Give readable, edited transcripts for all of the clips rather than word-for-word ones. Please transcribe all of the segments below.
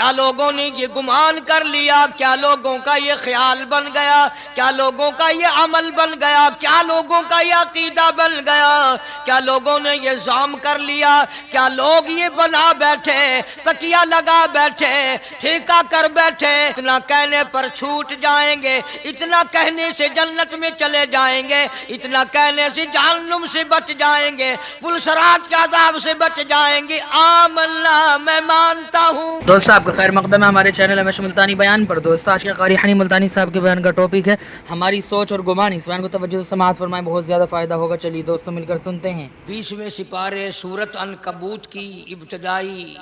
کیا لوگوں نے یہ گمان کر لیا؟ کیا لوگوں کا یہ خیال بن گیا؟ کیا لوگوں کا یہ عمل بن گیا؟ کیا لوگوں کا یہ عقیدہ بن گیا؟ کیا لوگوں نے یہ زعم کر لیا؟ کیا لوگ یہ بنا بیٹھے، تکیہ لگا بیٹھے، ٹھیکہ کر بیٹھے، اتنا کہنے پر چھوٹ جائیں گے، اتنا کہنے سے جنت میں چلے جائیں گے، اتنا کہنے سے جہنم سے بچ جائیں گے، پلسرات کے عذاب سے بچ جائیں گے؟ آمنا، میں مانتا ہوں۔ دوستو آپ کا خیر مقدم ہے ہمارے چینل ہمیشہ ملتانی بیان پر۔ دوستو آج کے قاری حنی ملتانی صاحب کے بیان کا ٹاپک ہے ہماری سوچ اور گمان۔ اس بیان کو توجہ سے سماعت فرمائیں، بہت زیادہ فائدہ ہوگا۔ چلیے دوستو مل کر سنتے ہیں۔ 20ویں سپارے سورۃ عنکبوت کی ابتدائی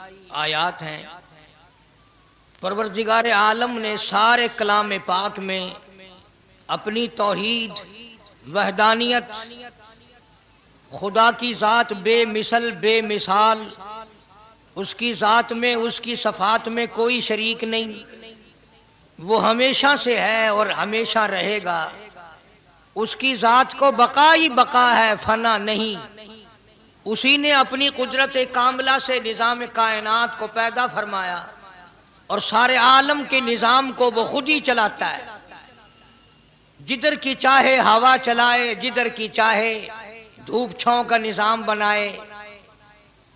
آیات ہیں۔ پروردگار عالم نے سارے کلام پاک میں اپنی توحید، وحدانیت، خدا کی ذات بے مثل بے مثال، اس کی ذات میں، اس کی صفات میں کوئی شریک نہیں، وہ ہمیشہ سے ہے اور ہمیشہ رہے گا، اس کی ذات کو بقائی بقا ہے، فنا نہیں۔ اسی نے اپنی قدرت کاملہ سے نظام کائنات کو پیدا فرمایا اور سارے عالم کے نظام کو وہ خود ہی چلاتا ہے، جدھر کی چاہے ہوا چلائے، جدھر کی چاہے دھوپ چھاؤں کا نظام بنائے۔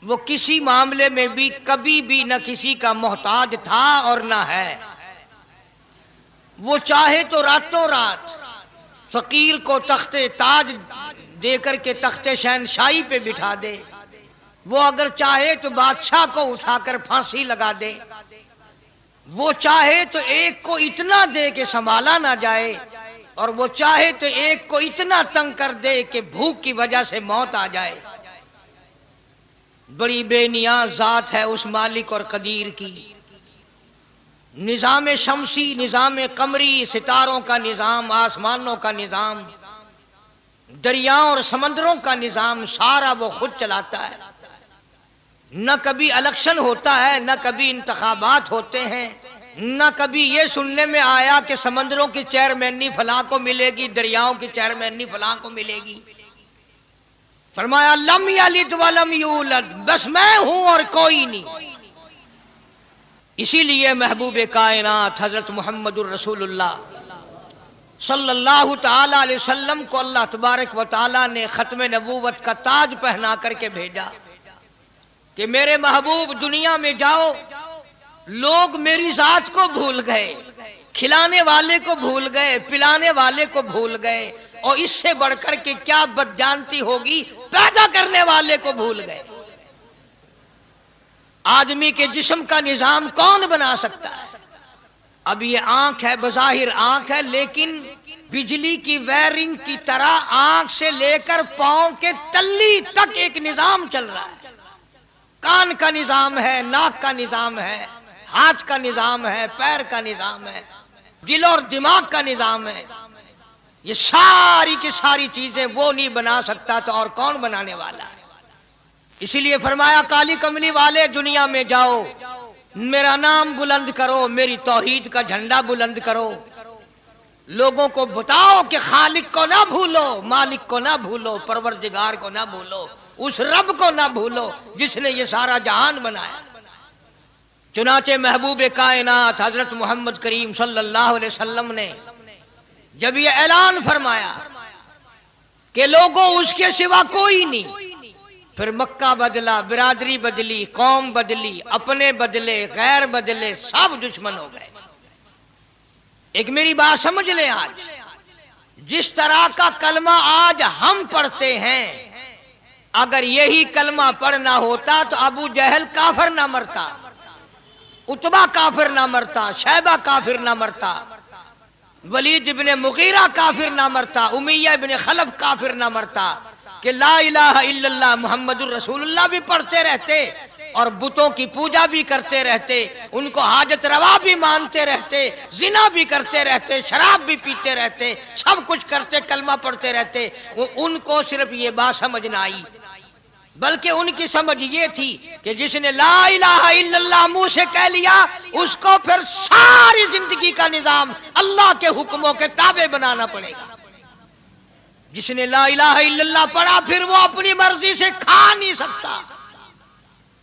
وہ کسی معاملے میں بھی کبھی بھی نہ کسی کا محتاج تھا اور نہ ہے۔ وہ چاہے تو راتوں رات فقیر کو تخت تاج دے کر کے تخت شہنشاہی پہ بٹھا دے، وہ اگر چاہے تو بادشاہ کو اٹھا کر پھانسی لگا دے، وہ چاہے تو ایک کو اتنا دے کہ سنبھالا نہ جائے، اور وہ چاہے تو ایک کو اتنا تنگ کر دے کہ بھوک کی وجہ سے موت آ جائے۔ بڑی بے نیاز ذات ہے اس مالک اور قدیر کی۔ نظام شمسی، نظام قمری، ستاروں کا نظام، آسمانوں کا نظام، دریاؤں اور سمندروں کا نظام، سارا وہ خود چلاتا ہے۔ نہ کبھی الیکشن ہوتا ہے، نہ کبھی انتخابات ہوتے ہیں، نہ کبھی یہ سننے میں آیا کہ سمندروں کی چیئرمینی فلاں کو ملے گی، دریاؤں کی چیئرمینی فلاں کو ملے گی۔ فرمایا لم یلد ولم یولد، بس میں ہوں اور کوئی نہیں۔ اسی لیے محبوب کائنات حضرت محمد الرسول اللہ صلی اللہ تعالی علیہ وسلم کو اللہ تبارک و تعالی نے ختم نبوت کا تاج پہنا کر کے بھیجا کہ میرے محبوب دنیا میں جاؤ، لوگ میری ذات کو بھول گئے، کھلانے والے کو بھول گئے، پلانے والے کو بھول گئے، اور اس سے بڑھ کر کے کیا بدجانتی ہوگی، پیدا کرنے والے کو بھول گئے۔ آدمی کے جسم کا نظام کون بنا سکتا ہے؟ اب یہ آنکھ ہے، بظاہر آنکھ ہے، لیکن بجلی کی وائرنگ کی طرح آنکھ سے لے کر پاؤں کے تلی تک ایک نظام چل رہا ہے۔ کان کا نظام ہے، ناک کا نظام ہے، ہاتھ کا نظام ہے، پیر کا نظام ہے، دل اور دماغ کا نظام ہے۔ یہ ساری کی ساری چیزیں وہ نہیں بنا سکتا تو اور کون بنانے والا ہے؟ اسی لیے فرمایا کالی کملی والے دنیا میں جاؤ، میرا نام بلند کرو، میری توحید کا جھنڈا بلند کرو، لوگوں کو بتاؤ کہ خالق کو نہ بھولو، مالک کو نہ بھولو، پروردگار کو نہ بھولو، اس رب کو نہ بھولو جس نے یہ سارا جہان بنایا۔ چنانچہ محبوب کائنات حضرت محمد کریم صلی اللہ علیہ وسلم نے جب یہ اعلان فرمایا کہ لوگوں اس کے سوا کوئی نہیں، پھر مکہ بدلا، برادری بدلی، قوم بدلی، اپنے بدلے، غیر بدلے، سب دشمن ہو گئے۔ ایک میری بات سمجھ لیں، آج جس طرح کا کلمہ آج ہم پڑھتے ہیں، اگر یہی کلمہ پڑھنا ہوتا تو ابو جہل کافر نہ مرتا، عتبہ کافر نہ مرتا، شیبہ کافر نہ مرتا، ولید ابن مغیرہ کافر نہ مرتا، امیہ ابن خلف کافر نہ مرتا، کہ لا الہ الا اللہ محمد الرسول اللہ بھی پڑھتے رہتے اور بتوں کی پوجا بھی کرتے رہتے، ان کو حاجت روا بھی مانتے رہتے، زنا بھی کرتے رہتے، شراب بھی پیتے رہتے، سب کچھ کرتے، کلمہ پڑھتے رہتے۔ ان کو صرف یہ بات سمجھ نہ آئی، بلکہ ان کی سمجھ یہ تھی کہ جس نے لا الہ الا اللہ منہ سے کہہ لیا، اس کو پھر ساری زندگی کا نظام اللہ کے حکموں کے تابع بنانا پڑے گا۔ جس نے لا الہ الا اللہ پڑھا پھر وہ اپنی مرضی سے کھا نہیں سکتا،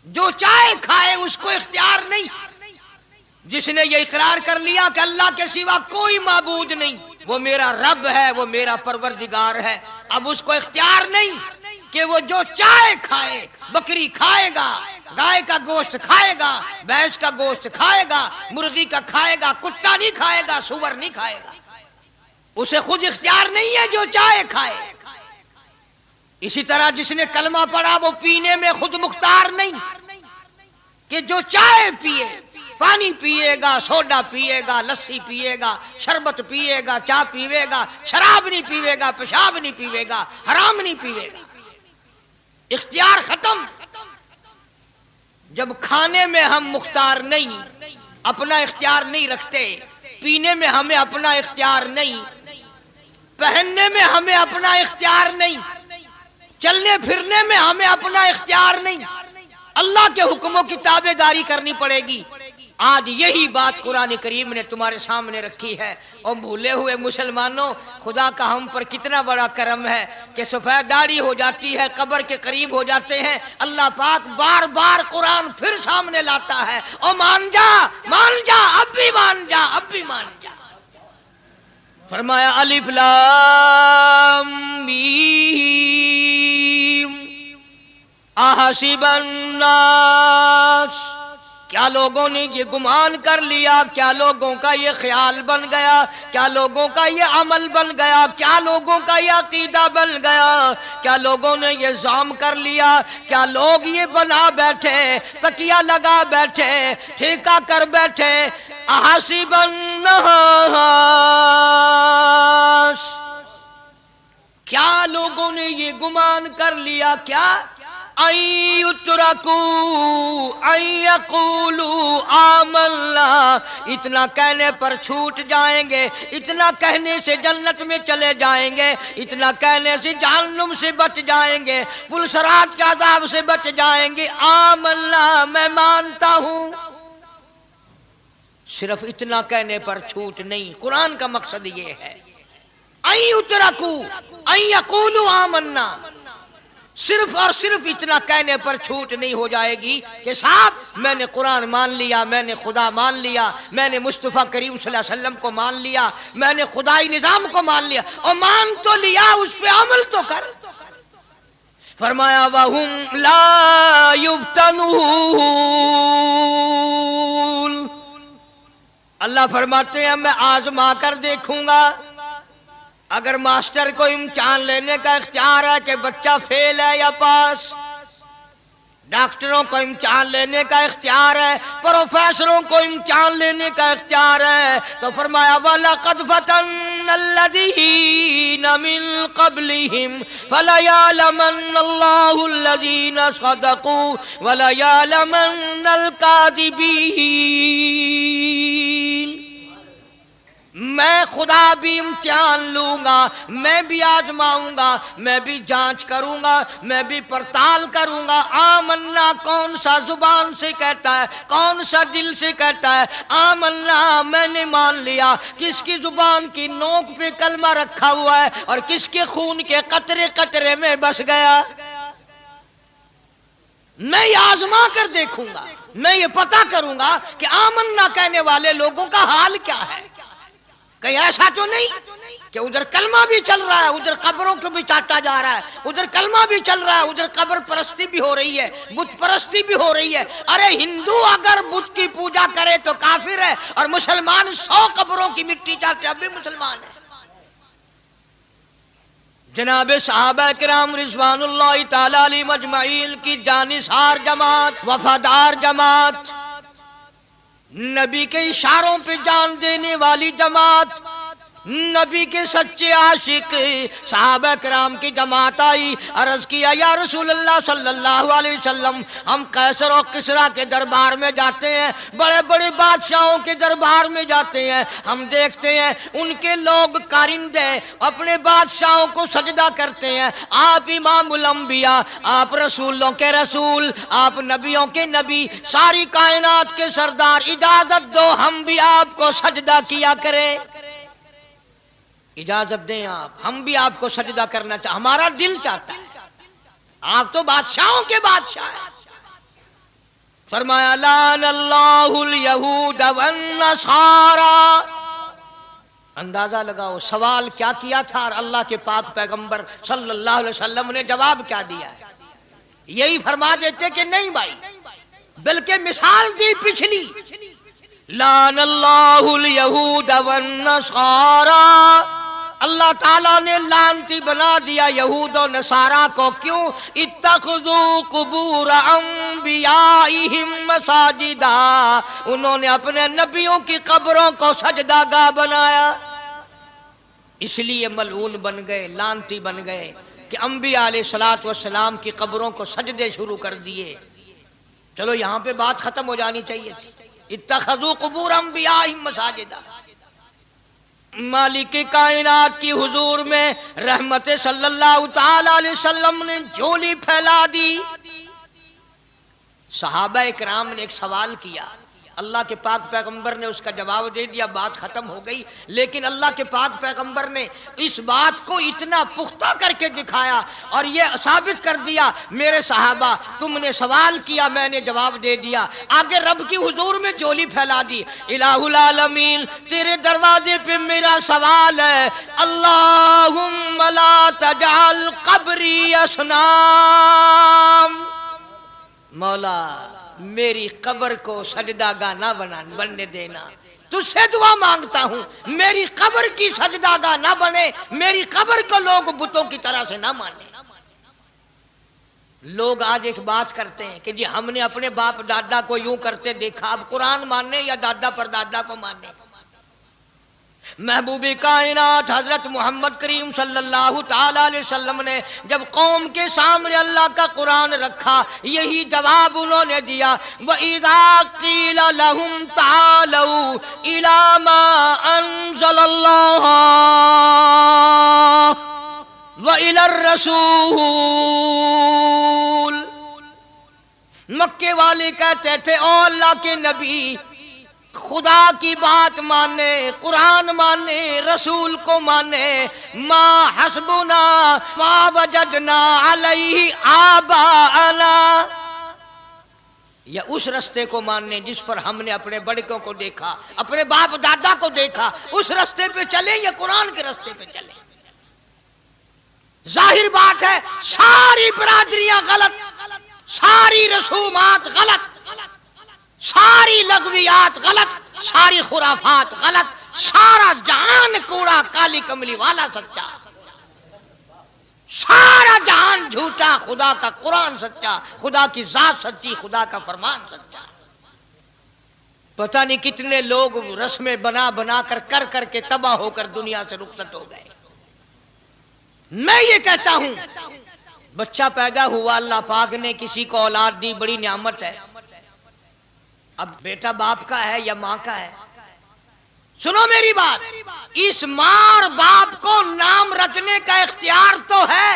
جو چاہے کھائے، اس کو اختیار نہیں۔ جس نے یہ اقرار کر لیا کہ اللہ کے سوا کوئی معبود نہیں، وہ میرا رب ہے، وہ میرا پروردگار ہے، اب اس کو اختیار نہیں کہ وہ جو چاہے کھائے، بکری کھائے گا، گائے کا گوشت کھائے گا، بھینس کا گوشت کھائے گا، مرغی کا کھائے گا، کتا نہیں کھائے گا، سور نہیں کھائے گا، اسے خود اختیار نہیں ہے، جو چاہے کھائے۔ اسی طرح جس نے کلمہ پڑھا وہ پینے میں خود مختار نہیں کہ جو چاہے پیے، پانی پیے گا، سوڈا پیے گا، لسی پیے گا، شربت پیے گا، چائے پیے گا، شراب نہیں پیے گا، پیشاب نہیں پیے گا، حرام نہیں پیے گا، اختیار ختم۔ جب کھانے میں ہم مختار نہیں، اپنا اختیار نہیں رکھتے، پینے میں ہمیں اپنا اختیار نہیں، پہننے میں ہمیں اپنا اختیار نہیں، چلنے پھرنے میں ہمیں اپنا اختیار نہیں، اللہ کے حکموں کی تابع داری کرنی پڑے گی۔ آج یہی بات قرآن کریم نے تمہارے سامنے رکھی ہے۔ اور بھولے ہوئے مسلمانوں، خدا کا ہم پر کتنا بڑا کرم ہے کہ سفید داڑھی ہو جاتی ہے، قبر کے قریب ہو جاتے ہیں، اللہ پاک بار بار قرآن پھر سامنے لاتا ہے، اور مان جا، اب بھی مان جا، اب بھی مان جا۔ فرمایا الف لام میم احسب الناس، کیا لوگوں نے یہ گمان کر لیا، کیا لوگوں کا یہ خیال بن گیا، کیا لوگوں کا یہ عمل بن گیا، کیا لوگوں کا یہ عقیدہ بن گیا، کیا لوگوں نے یہ ظام کر لیا، کیا لوگ یہ بنا بیٹھے، تکیہ لگا بیٹھے، ٹھیکہ کر بیٹھے، احسب الناس، کیا لوگوں نے یہ گمان کر لیا، کیا ان یترکوا ان یقولوا آمنا، اتنا کہنے پر چھوٹ جائیں گے، اتنا کہنے سے جنت میں چلے جائیں گے، اتنا کہنے سے جہنم سے بچ جائیں گے، پلسرات کے عذاب سے بچ جائیں گے، آمنا میں مانتا ہوں۔ صرف اتنا کہنے پر چھوٹ نہیں، قرآن کا مقصد یہ ہے ان یترکوا ان یقولوا آمنا، صرف اور صرف اتنا کہنے پر چھوٹ نہیں ہو جائے گی کہ صاحب میں نے قرآن مان لیا، میں نے خدا مان لیا، میں نے مصطفیٰ کریم صلی اللہ علیہ وسلم کو مان لیا، میں نے خدائی نظام کو مان لیا، اور مان تو لیا، اس پہ عمل تو کر۔ فرمایا وَهُمْ لَا يُفْتَنُونَ، اللہ فرماتے ہیں میں آزما کر دیکھوں گا۔ اگر ماسٹر کو امتحان لینے کا اختیار ہے کہ بچہ فیل ہے یا پاس، ڈاکٹروں کو امتحان لینے کا اختیار ہے، پروفیسروں کو امتحان لینے کا اختیار ہے، تو فرمایا وَلَقَدْ فَتَنَّا الَّذِينَ مِن قَبْلِهِمْ فَلَيَعْلَمَنَّ اللَّهُ الَّذِينَ صَدَقُوا وَلَيَعْلَمَنَّ الْكَاذِبِينَ۔ میں خدا بھی امتحان لوں گا، میں بھی آزماؤں گا، میں بھی جانچ کروں گا، میں بھی پڑتال کروں گا۔ آمنا کون سا زبان سے کہتا ہے، کون سا دل سے کہتا ہے، آمنا میں نے مان لیا، کس کی زبان کی نوک پہ کلمہ رکھا ہوا ہے اور کس کے خون کے قطرے قطرے میں بس گیا۔ میں یہ آزما کر دیکھوں گا، میں یہ پتہ کروں گا کہ آمنا کہنے والے لوگوں کا حال کیا ہے۔ کہیں ایسا تو نہیں کہ ادھر کلمہ بھی چل رہا ہے، ادھر قبروں کو بھی چاٹا جا رہا ہے، ادھر کلمہ بھی چل رہا ہے، ادھر قبر پرستی بھی ہو رہی ہے، بت پرستی بھی ہو رہی ہے۔ ارے ہندو اگر بت کی پوجا کرے تو کافر ہے، اور مسلمان 100 قبروں کی مٹی چاٹے اب بھی مسلمان ہے۔ جناب صحابہ کرام رضوان اللہ تعالی علیہم اجمعین کی جانثار جماعت، وفادار جماعت، نبی کے اشاروں پہ جان دینے والی جماعت، نبی کے سچے عاشق صحابہ کرام کی جماعت آئی، عرض کیا یا رسول اللہ صلی اللہ علیہ وسلم، ہم قیصر و کسریٰ کے دربار میں جاتے ہیں، بڑے بڑے بادشاہوں کے دربار میں جاتے ہیں، ہم دیکھتے ہیں ان کے لوگ کارندے اپنے بادشاہوں کو سجدہ کرتے ہیں، آپ امام الانبیاء، آپ رسولوں کے رسول، آپ نبیوں کے نبی، ساری کائنات کے سردار، اجازت دو ہم بھی آپ کو سجدہ کیا کریں، اجازت دیں آپ، ہم بھی آپ کو سجدہ کرنا چاہتے، ہمارا دل چاہتا ہے، آپ تو بادشاہوں کے بادشاہ ہیں۔ فرمایا لعن اللہ الیہود والنصارى. اندازہ لگاؤ سوال کیا کیا تھا اور اللہ کے پاک پیغمبر صلی اللہ علیہ وسلم نے جواب کیا دیا ہے. یہی فرما دیتے کہ نہیں بھائی، بلکہ مثال دی پچھلی، لعن اللہ الیہود والنصارى. اللہ تعالیٰ نے لعنتی بنا دیا یہود و نصارہ کو. کیوں؟ اتخذوا قبور انبیائہم مساجدا، انہوں نے اپنے نبیوں کی قبروں کو سجدہ گاہ بنایا، اس لیے ملعون بن گئے، لعنتی بن گئے کہ انبیاء علیہ الصلوۃ والسلام کی قبروں کو سجدے شروع کر دیے. چلو یہاں پہ بات ختم ہو جانی چاہیے تھی. اتخذوا قبور انبیائہم مساجدا. مالک کائنات کی حضور میں رحمت صلی اللہ تعالی علیہ وسلم نے جھولی پھیلا دی. صحابہ کرام نے ایک سوال کیا، اللہ کے پاک پیغمبر نے اس کا جواب دے دیا، بات ختم ہو گئی. لیکن اللہ کے پاک پیغمبر نے اس بات کو اتنا پختہ کر کے دکھایا اور یہ ثابت کر دیا، میرے صحابہ تم نے سوال کیا، میں نے جواب دے دیا. آگے رب کی حضور میں جھولی پھیلا دی. الہ العالمین تیرے دروازے پہ میرا سوال ہے، اللہم لا تجعل قبری اصنام. مولا میری قبر کو سجدہ گاہ نہ بننے دینا، تجھ سے دعا مانگتا ہوں میری قبر کی سجدہ گاہ نہ بنے، میری قبر کو لوگ بتوں کی طرح سے نہ مانے. لوگ آج ایک بات کرتے ہیں کہ جی ہم نے اپنے باپ دادا کو یوں کرتے دیکھا، اب قرآن ماننے یا دادا پر دادا کو ماننے. محبوب کائنات حضرت محمد کریم صلی اللہ تعالی علیہ وسلم نے جب قوم کے سامنے اللہ کا قرآن رکھا، یہی جواب انہوں نے دیا، وَإِذَا قِيلَ لَهُمْ تَعَالَوْا إِلَى مَا أَنزَلَ اللَّهُ وَإِلَى الرَّسُولِ. مکے والے کہتے تھے او اللہ کے نبی، خدا کی بات مانے، قرآن مانے، رسول کو مانے، ما حسبنا ما وجدنا علیہ آباءنا، یا اس رستے کو ماننے جس پر ہم نے اپنے بڑکوں کو دیکھا، اپنے باپ دادا کو دیکھا، اس رستے پہ چلیں یا قرآن کے رستے پہ چلیں. ظاہر بات ہے ساری برادریاں غلط، ساری رسومات غلط، ساری لغویات غلط، ساری خرافات غلط، سارا جہان کوڑا، کالی کملی والا سچا، سارا جہان جھوٹا، خدا کا قرآن سچا، خدا کی ذات سچی، خدا کا فرمان سچا. پتہ نہیں کتنے لوگ رسمیں بنا بنا کر کے تباہ ہو کر دنیا سے رخصت ہو گئے. میں یہ کہتا ہوں بچہ پیدا ہوا، اللہ پاک نے کسی کو اولاد دی، بڑی نعمت ہے. اب بیٹا باپ کا ہے یا ماں کا ہے؟ سنو میری بات، اس ماں اور باپ کو نام رکھنے کا اختیار تو ہے،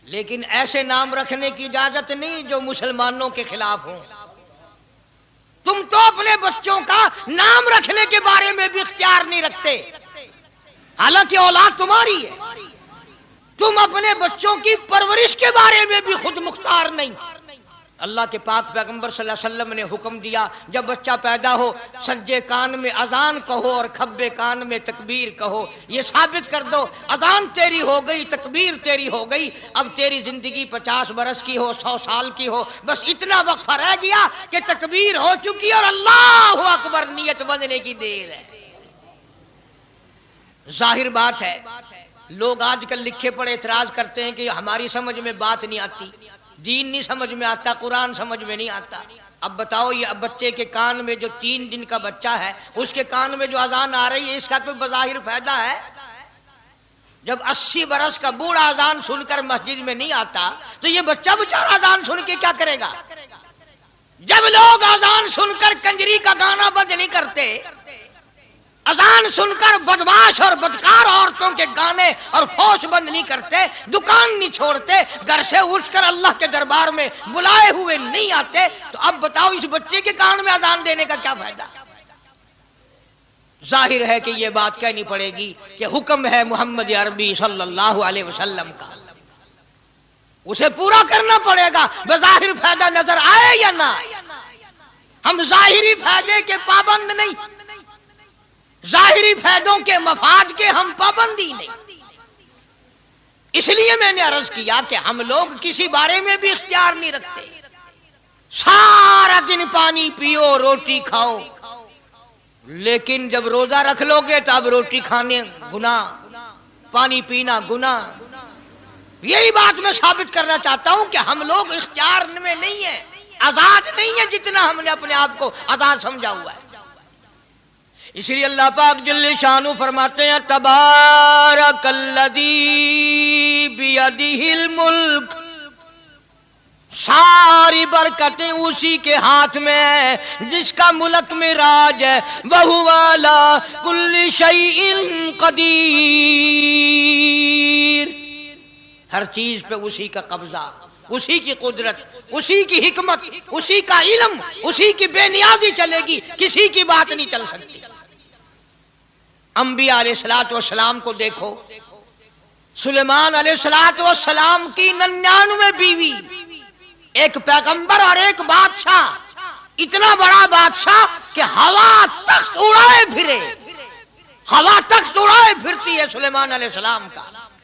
لیکن ایسے نام رکھنے کی اجازت نہیں جو مسلمانوں کے خلاف ہوں. تم تو اپنے بچوں کا نام رکھنے کے بارے میں بھی اختیار نہیں رکھتے، حالانکہ اولاد تمہاری ہے. تم اپنے بچوں کی پرورش کے بارے میں بھی خود مختار نہیں. اللہ کے پاک پیغمبر صلی اللہ علیہ وسلم نے حکم دیا، جب بچہ پیدا ہو سجے کان میں اذان کہو اور کھبے کان میں تکبیر کہو. یہ ثابت کر دو اذان تیری ہو گئی، تکبیر تیری ہو گئی، اب تیری زندگی 50 برس کی ہو، 100 سال کی ہو، بس اتنا وقفہ رہ گیا کہ تکبیر ہو چکی اور اللہ اکبر نیت بندنے کی دیر ہے. ظاہر بات ہے لوگ آج کل لکھے پڑے اعتراض کرتے ہیں کہ ہماری سمجھ میں بات نہیں آتی، دین نہیں سمجھ میں آتا، قرآن سمجھ میں نہیں آتا. اب بتاؤ یہ بچے کے کان میں جو 3 دن کا بچہ ہے اس کے کان میں جو اذان آ رہی ہے اس کا کوئی بظاہر فائدہ ہے؟ جب 80 برس کا بوڑھا اذان سن کر مسجد میں نہیں آتا تو یہ بچہ بیچارہ اذان سن کے کیا کرے گا؟ جب لوگ اذان سن کر کنجری کا گانا بند نہیں کرتے، اذان سن کر بدماش اور بدکار عورتوں کے گانے اور فوش بند نہیں کرتے، دکان نہیں چھوڑتے، گھر سے اٹھ کر اللہ کے دربار میں بلائے ہوئے نہیں آتے، تو اب بتاؤ اس بچے کے کان میں اذان دینے کا کیا فائدہ؟ ظاہر ہے کہ یہ بات کہنی پڑے گی کہ حکم ہے محمد عربی صلی اللہ علیہ وسلم کا. اسے پورا کرنا پڑے گا، بظاہر فائدہ نظر آئے یا نہ آئے۔ ہم ظاہری فائدے کے پابند نہیں، ظاہری فائدوں کے مفاد کے ہم پابندی نہیں۔ اس لیے میں نے عرض کیا کہ ہم لوگ کسی بارے میں بھی اختیار نہیں رکھتے، سارا دن پانی پیو روٹی کھاؤ، لیکن جب روزہ رکھ لو گے تو اب روٹی کھانے گناہ، پانی پینا گناہ۔ یہی بات میں ثابت کرنا چاہتا ہوں کہ ہم لوگ اختیار میں نہیں ہیں، آزاد نہیں ہے جتنا ہم نے اپنے آپ کو آزاد سمجھا ہوا ہے۔ اس لیے اللہ پاک جل شانہ فرماتے ہیں تبارک الذی بیدہ الملک، ساری برکتیں اسی کے ہاتھ میں ہیں جس کا ملک میں راج ہے، وَهُوَ عَلَىٰ كُلِّ شَيْءٍ قدیر، ہر چیز پہ اسی کا قبضہ، اسی کی قدرت، اسی کی حکمت، اسی کا علم، اسی کی بے نیازی چلے گی، کسی کی بات نہیں چل سکتی۔ انبیاء علیہ السلام کو دیکھو، سلیمان علیہ السلام کی 99 بیوی، ایک پیغمبر اور ایک بادشاہ، اتنا بڑا بادشاہ کہ ہوا تخت اڑائے پھرے، ہوا تخت اڑائے پھرتی ہے سلیمان علیہ السلام کا،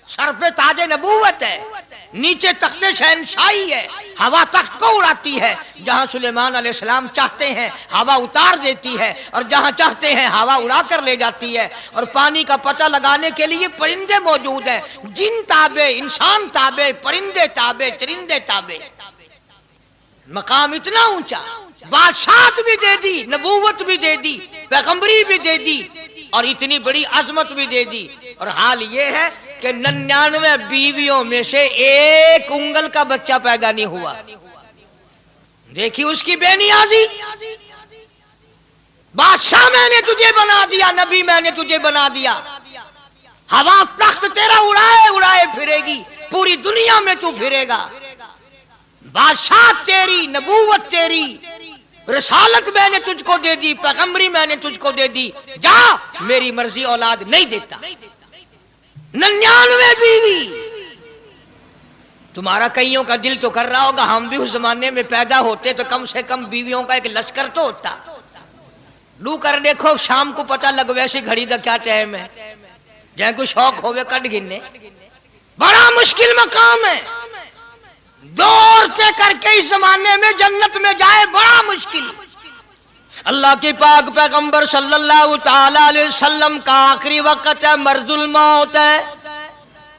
سر پہ تاج نبوت ہے، نیچے تخت شہنشاہی ہے، ہوا تخت کو اڑاتی ہے، جہاں سلیمان علیہ السلام چاہتے ہیں ہوا اتار دیتی ہے، اور جہاں چاہتے ہیں ہوا اڑا کر لے جاتی ہے، اور پانی کا پتہ لگانے کے لیے پرندے موجود ہیں، جن تابع، انسان تابع، پرندے تابع، چرندے تابع، مقام اتنا اونچا، بادشاہت بھی دے دی، نبوت بھی دے دی، پیغمبری بھی دے دی، اور اتنی بڑی عظمت بھی دے دی، اور حال یہ ہے کہ 99 بیویوں میں سے ایک انگل کا بچہ پیدا نہیں ہوا۔ دیکھی اس کی بے نیازی، بادشاہ میں نے تجھے بنا دیا، نبی میں نے تجھے بنا دیا، ہوا تخت تیرا اڑائے اڑائے پھرے گی، پوری دنیا میں تو پھرے گا، بادشاہ تیری، نبوت تیری، رسالت میں نے تجھ کو دے دی، پیغمبری میں نے تجھ کو دے دی، جا میری مرضی اولاد نہیں دیتا۔ 99 بیوی، تمہارا کئیوں کا دل تو کر رہا ہوگا ہم بھی اس زمانے میں پیدا ہوتے تو کم سے کم بیویوں کا ایک لشکر تو ہوتا۔ لو کر دیکھو شام کو پتہ لگ ویسے گھڑی دا کیا ٹائم ہے، جہاں کوئی شوق ہوئے کٹ گننے، بڑا مشکل مقام ہے، دورتے کر کے اس زمانے میں جنت میں جائے بڑا مشکل۔ اللہ کے پاک پیغمبر صلی اللہ تعالی علیہ وسلم کا آخری وقت ہے، مرض الموت ہے،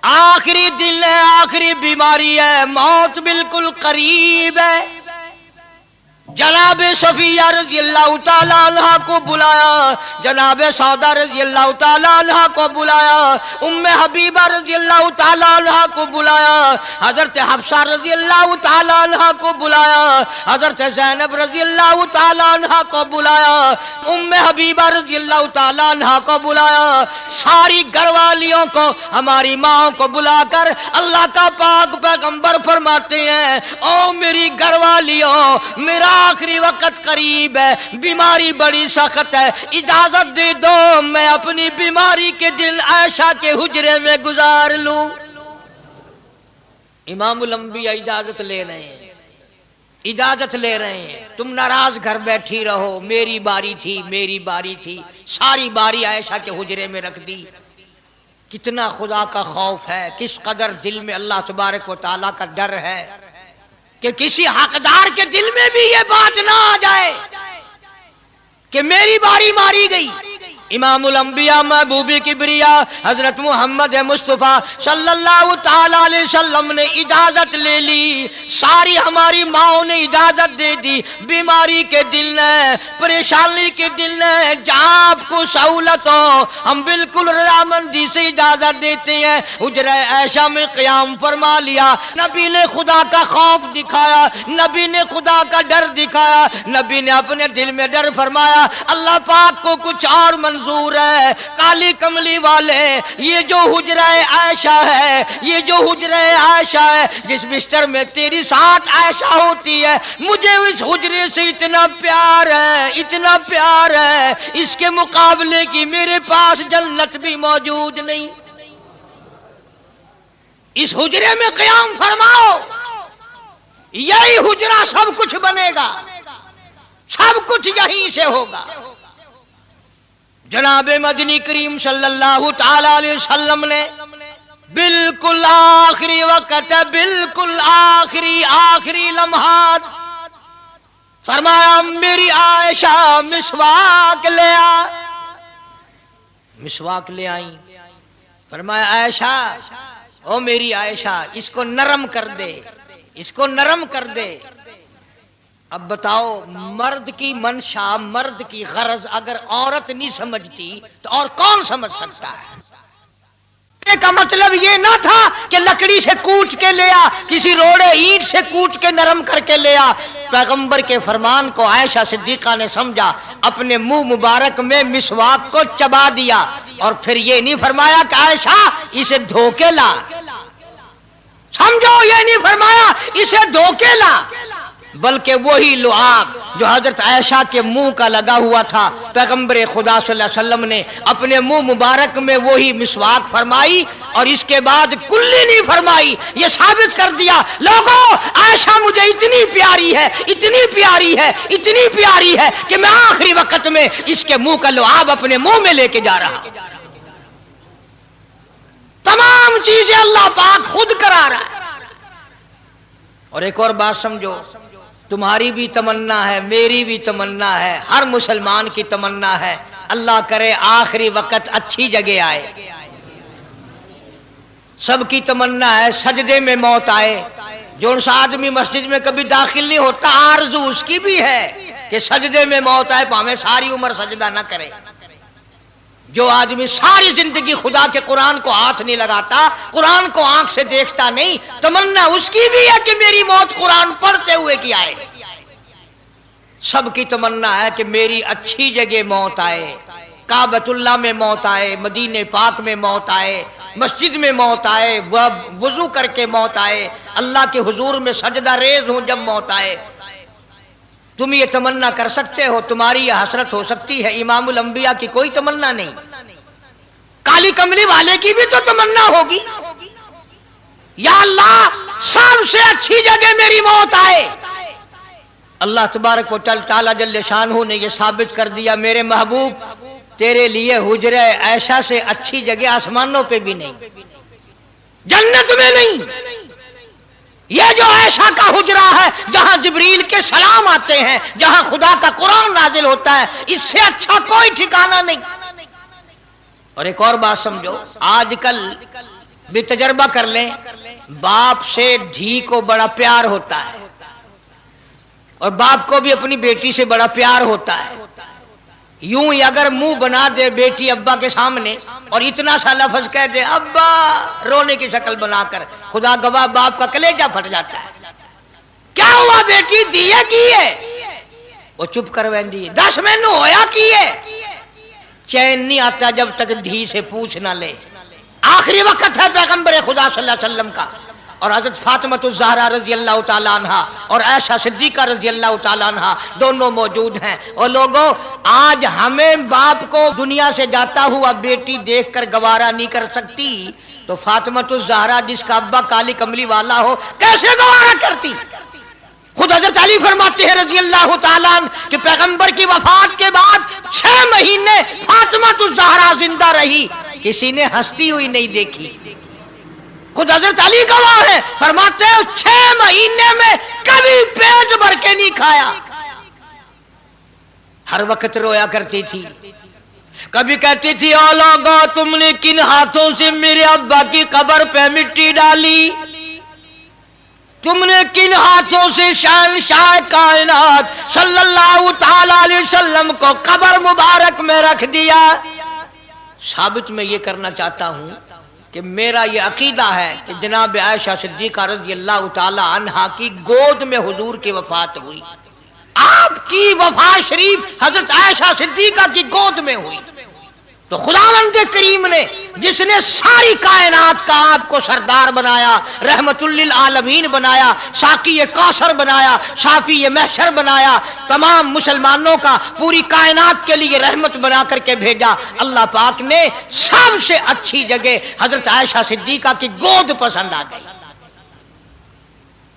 آخری دن ہے، آخری بیماری ہے، موت بالکل قریب ہے۔ جناب صفیہ رضی اللہ تعالی عنہ کو بلایا، جناب سودا رضی اللہ تعالی عنہ کو بلایا، ام حبیبہ رضی اللہ تعالی عنہ کو بلایا، حضرت حفصہ رضی اللہ تعالی عنہ کو بلایا، حضرت زینب رضی اللہ تعالی عنہ کو بلایا، ام حبیبہ رضی اللہ تعالی عنہ کو بلایا، ساری گھر والیوں کو، ہماری ماں کو بلا کر اللہ کا پاک پیغمبر فرماتے ہیں، او میری گھر والیوں، میرا آخری وقت قریب ہے، بیماری بڑی سخت ہے، اجازت دے دو میں اپنی بیماری کے دن عائشہ کے حجرے میں گزار لوں۔ امام الانبیاء اجازت لے رہے ہیں، اجازت لے رہے ہیں، تم ناراض گھر بیٹھی رہو، میری باری تھی، میری باری تھی، ساری باری عائشہ کے حجرے میں رکھ دی۔ کتنا خدا کا خوف ہے، کس قدر دل میں اللہ تبارک و تعالیٰ کا ڈر ہے کہ کسی حقدار کے دل میں بھی یہ بات نہ آ جائے کہ میری باری ماری گئی۔ امام الانبیاء محبوب کبریا حضرت محمد مصطفیٰ صلی اللہ تعالی علیہ وسلم نے اجازت لے لی، ساری ہماری ماؤں نے اجازت دے دی، بیماری کے دل ہے، پریشانی کے دل ہے، جہاں آپ کو سہولت ہو ہم بالکل رضامندی سے اجازت دیتے ہیں۔ حجرہ عائشہ میں قیام فرما لیا، نبی نے خدا کا خوف دکھایا، نبی نے خدا کا ڈر دکھایا، نبی نے اپنے دل میں ڈر فرمایا اللہ پاک کو کچھ اور منظور ہے، کالی کملی والے، یہ جو حجرہ عائشہ ہے، یہ جو حجرہ عائشہ ہے جس بستر میں تیری ساتھ عائشہ ہوتی ہے، مجھے اس حجرے سے اتنا پیار ہے، اتنا پیار ہے، اس کے مقابلے کی میرے پاس جنت بھی موجود نہیں۔ اس حجرے میں قیام فرماؤ، یہی حجرہ سب کچھ بنے گا، سب کچھ یہیں سے ہوگا۔ جناب مدنی کریم صلی اللہ تعالی علیہ وسلم نے بالکل آخری وقت، بالکل آخری لمحات فرمایا میری عائشہ مسواک لے آ، مسواک لے آئی۔ فرمایا عائشہ، او میری عائشہ اس کو نرم کر دے، اس کو نرم کر دے۔ اب بتاؤ، مرد کی منشا، مرد کی غرض اگر عورت نہیں سمجھتی تو اور کون سمجھ سکتا ہے؟ کا مطلب یہ نہ تھا کہ لکڑی سے کوٹ کے لیا، کسی روڑے اینٹ سے کوٹ کے نرم کر کے لیا۔ پیغمبر کے فرمان کو عائشہ صدیقہ نے سمجھا، اپنے منہ مبارک میں مسواک کو چبا دیا، اور پھر یہ نہیں فرمایا کہ عائشہ اسے دھو کے لا، سمجھو یہ نہیں فرمایا اسے دھو کے لا، بلکہ وہی لعاب جو حضرت عائشہ کے منہ کا لگا ہوا تھا، پیغمبر خدا صلی اللہ علیہ وسلم نے اپنے منہ مبارک میں وہی مسواک فرمائی، اور اس کے بعد کلی نہیں فرمائی۔ یہ ثابت کر دیا لوگوں، عائشہ مجھے اتنی پیاری ہے، اتنی پیاری ہے، اتنی پیاری ہے کہ میں آخری وقت میں اس کے منہ کا لعاب اپنے منہ میں لے کے جا رہا۔ تمام چیزیں اللہ پاک خود کرا رہا ہے۔ اور ایک اور بات سمجھو، تمہاری بھی تمنا ہے، میری بھی تمنا ہے، ہر مسلمان کی تمنا ہے، اللہ کرے آخری وقت اچھی جگہ آئے۔ سب کی تمنا ہے سجدے میں موت آئے۔ جو سا آدمی مسجد میں کبھی داخل نہیں ہوتا، آرزو اس کی بھی ہے کہ سجدے میں موت آئے، پاویں ساری عمر سجدہ نہ کرے۔ جو آدمی ساری زندگی خدا کے قرآن کو ہاتھ نہیں لگاتا، قرآن کو آنکھ سے دیکھتا نہیں، تمنا اس کی بھی ہے کہ میری موت قرآن پڑھتے ہوئے کی آئے۔ سب کی تمنا ہے کہ میری اچھی جگہ موت آئے، کعبۃ اللہ میں موت آئے، مدینے پاک میں موت آئے، مسجد میں موت آئے، وضو کر کے موت آئے، اللہ کے حضور میں سجدہ ریز ہوں جب موت آئے۔ تم یہ تمنا کر سکتے ہو، تمہاری یہ حسرت ہو سکتی ہے، امام الانبیاء کی کوئی تمنا نہیں۔ کالی کملی والے کی بھی تو تمنا ہوگی، یا اللہ سب سے اچھی جگہ میری موت آئے۔ اللہ تبارک و تعالی جل شانہ نے یہ ثابت کر دیا، میرے محبوب تیرے لیے حجرہ عائشہ سے اچھی جگہ آسمانوں پہ بھی نہیں، جنت میں نہیں۔ یہ جو عائشہ کا حجرہ ہے، جہاں جبریل کے سلام آتے ہیں، جہاں خدا کا قرآن نازل ہوتا ہے، اس سے اچھا کوئی ٹھکانہ نہیں۔ اور ایک اور بات سمجھو، آج کل بھی تجربہ کر لیں، باپ سے دھی کو بڑا پیار ہوتا ہے، اور باپ کو بھی اپنی بیٹی سے بڑا پیار ہوتا ہے۔ یوں ہی اگر منہ بنا دے بیٹی ابا کے سامنے اور اتنا سا لفظ کہہ دے ابا، رونے کی شکل بنا کر، خدا گواہ باپ کا کلیجہ پھٹ جاتا ہے۔ کیا ہوا بیٹی، دیے کیے؟ وہ چپ کر ویندی، 10 مینو ہویا کیے؟ چین نہیں آتا جب تک دھی سے پوچھ نہ لے۔ آخری وقت ہے پیغمبر خدا صلی اللہ علیہ وسلم کا، اور حضرت فاطمہ الزہرا رضی اللہ تعالیٰ عنہ اور عائشہ صدیقہ رضی اللہ تعالیٰ عنہ دونوں موجود ہیں۔ اور لوگوں، آج ہمیں باپ کو دنیا سے جاتا ہوا بیٹی دیکھ کر گوارا نہیں کر سکتی، تو فاطمہ الزہرا جس کا ابا کالی کملی والا ہو کیسے گوارا کرتی؟ خود حضرت علی فرماتے ہیں رضی اللہ تعالیٰ عنہ کہ پیغمبر کی وفات کے بعد 6 مہینے فاطمہ الزہرا زندہ رہی، کسی نے ہنستی ہوئی نہیں دیکھی۔ خود حضرت علی گواہ ہے، فرماتے ہیں 6 مہینے میں کبھی پیٹ بھر کے نہیں کھایا، ہر وقت رویا کرتی تھی۔ کبھی کہتی تھی او لوگو، تم نے کن ہاتھوں سے میرے ابا کی قبر پہ مٹی ڈالی؟ تم نے کن ہاتھوں سے شہنشاہ کائنات صلی اللہ تعالی علیہ وسلم کو قبر مبارک میں رکھ دیا؟ ثابت میں یہ کرنا چاہتا ہوں کہ میرا یہ عقیدہ ہے کہ جناب عائشہ صدیقہ رضی اللہ تعالی عنہا کی گود میں حضور کی وفات ہوئی۔ آپ کی وفات شریف حضرت عائشہ صدیقہ کی گود میں ہوئی۔ تو خداوند کریم نے جس نے ساری کائنات کا آپ کو سردار بنایا، رحمت للعالمین بنایا، ساقی کوثر بنایا، شافی محشر بنایا، تمام مسلمانوں کا پوری کائنات کے لیے رحمت بنا کر کے بھیجا، اللہ پاک نے سب سے اچھی جگہ حضرت عائشہ صدیقہ کی گود پسند آ گئی۔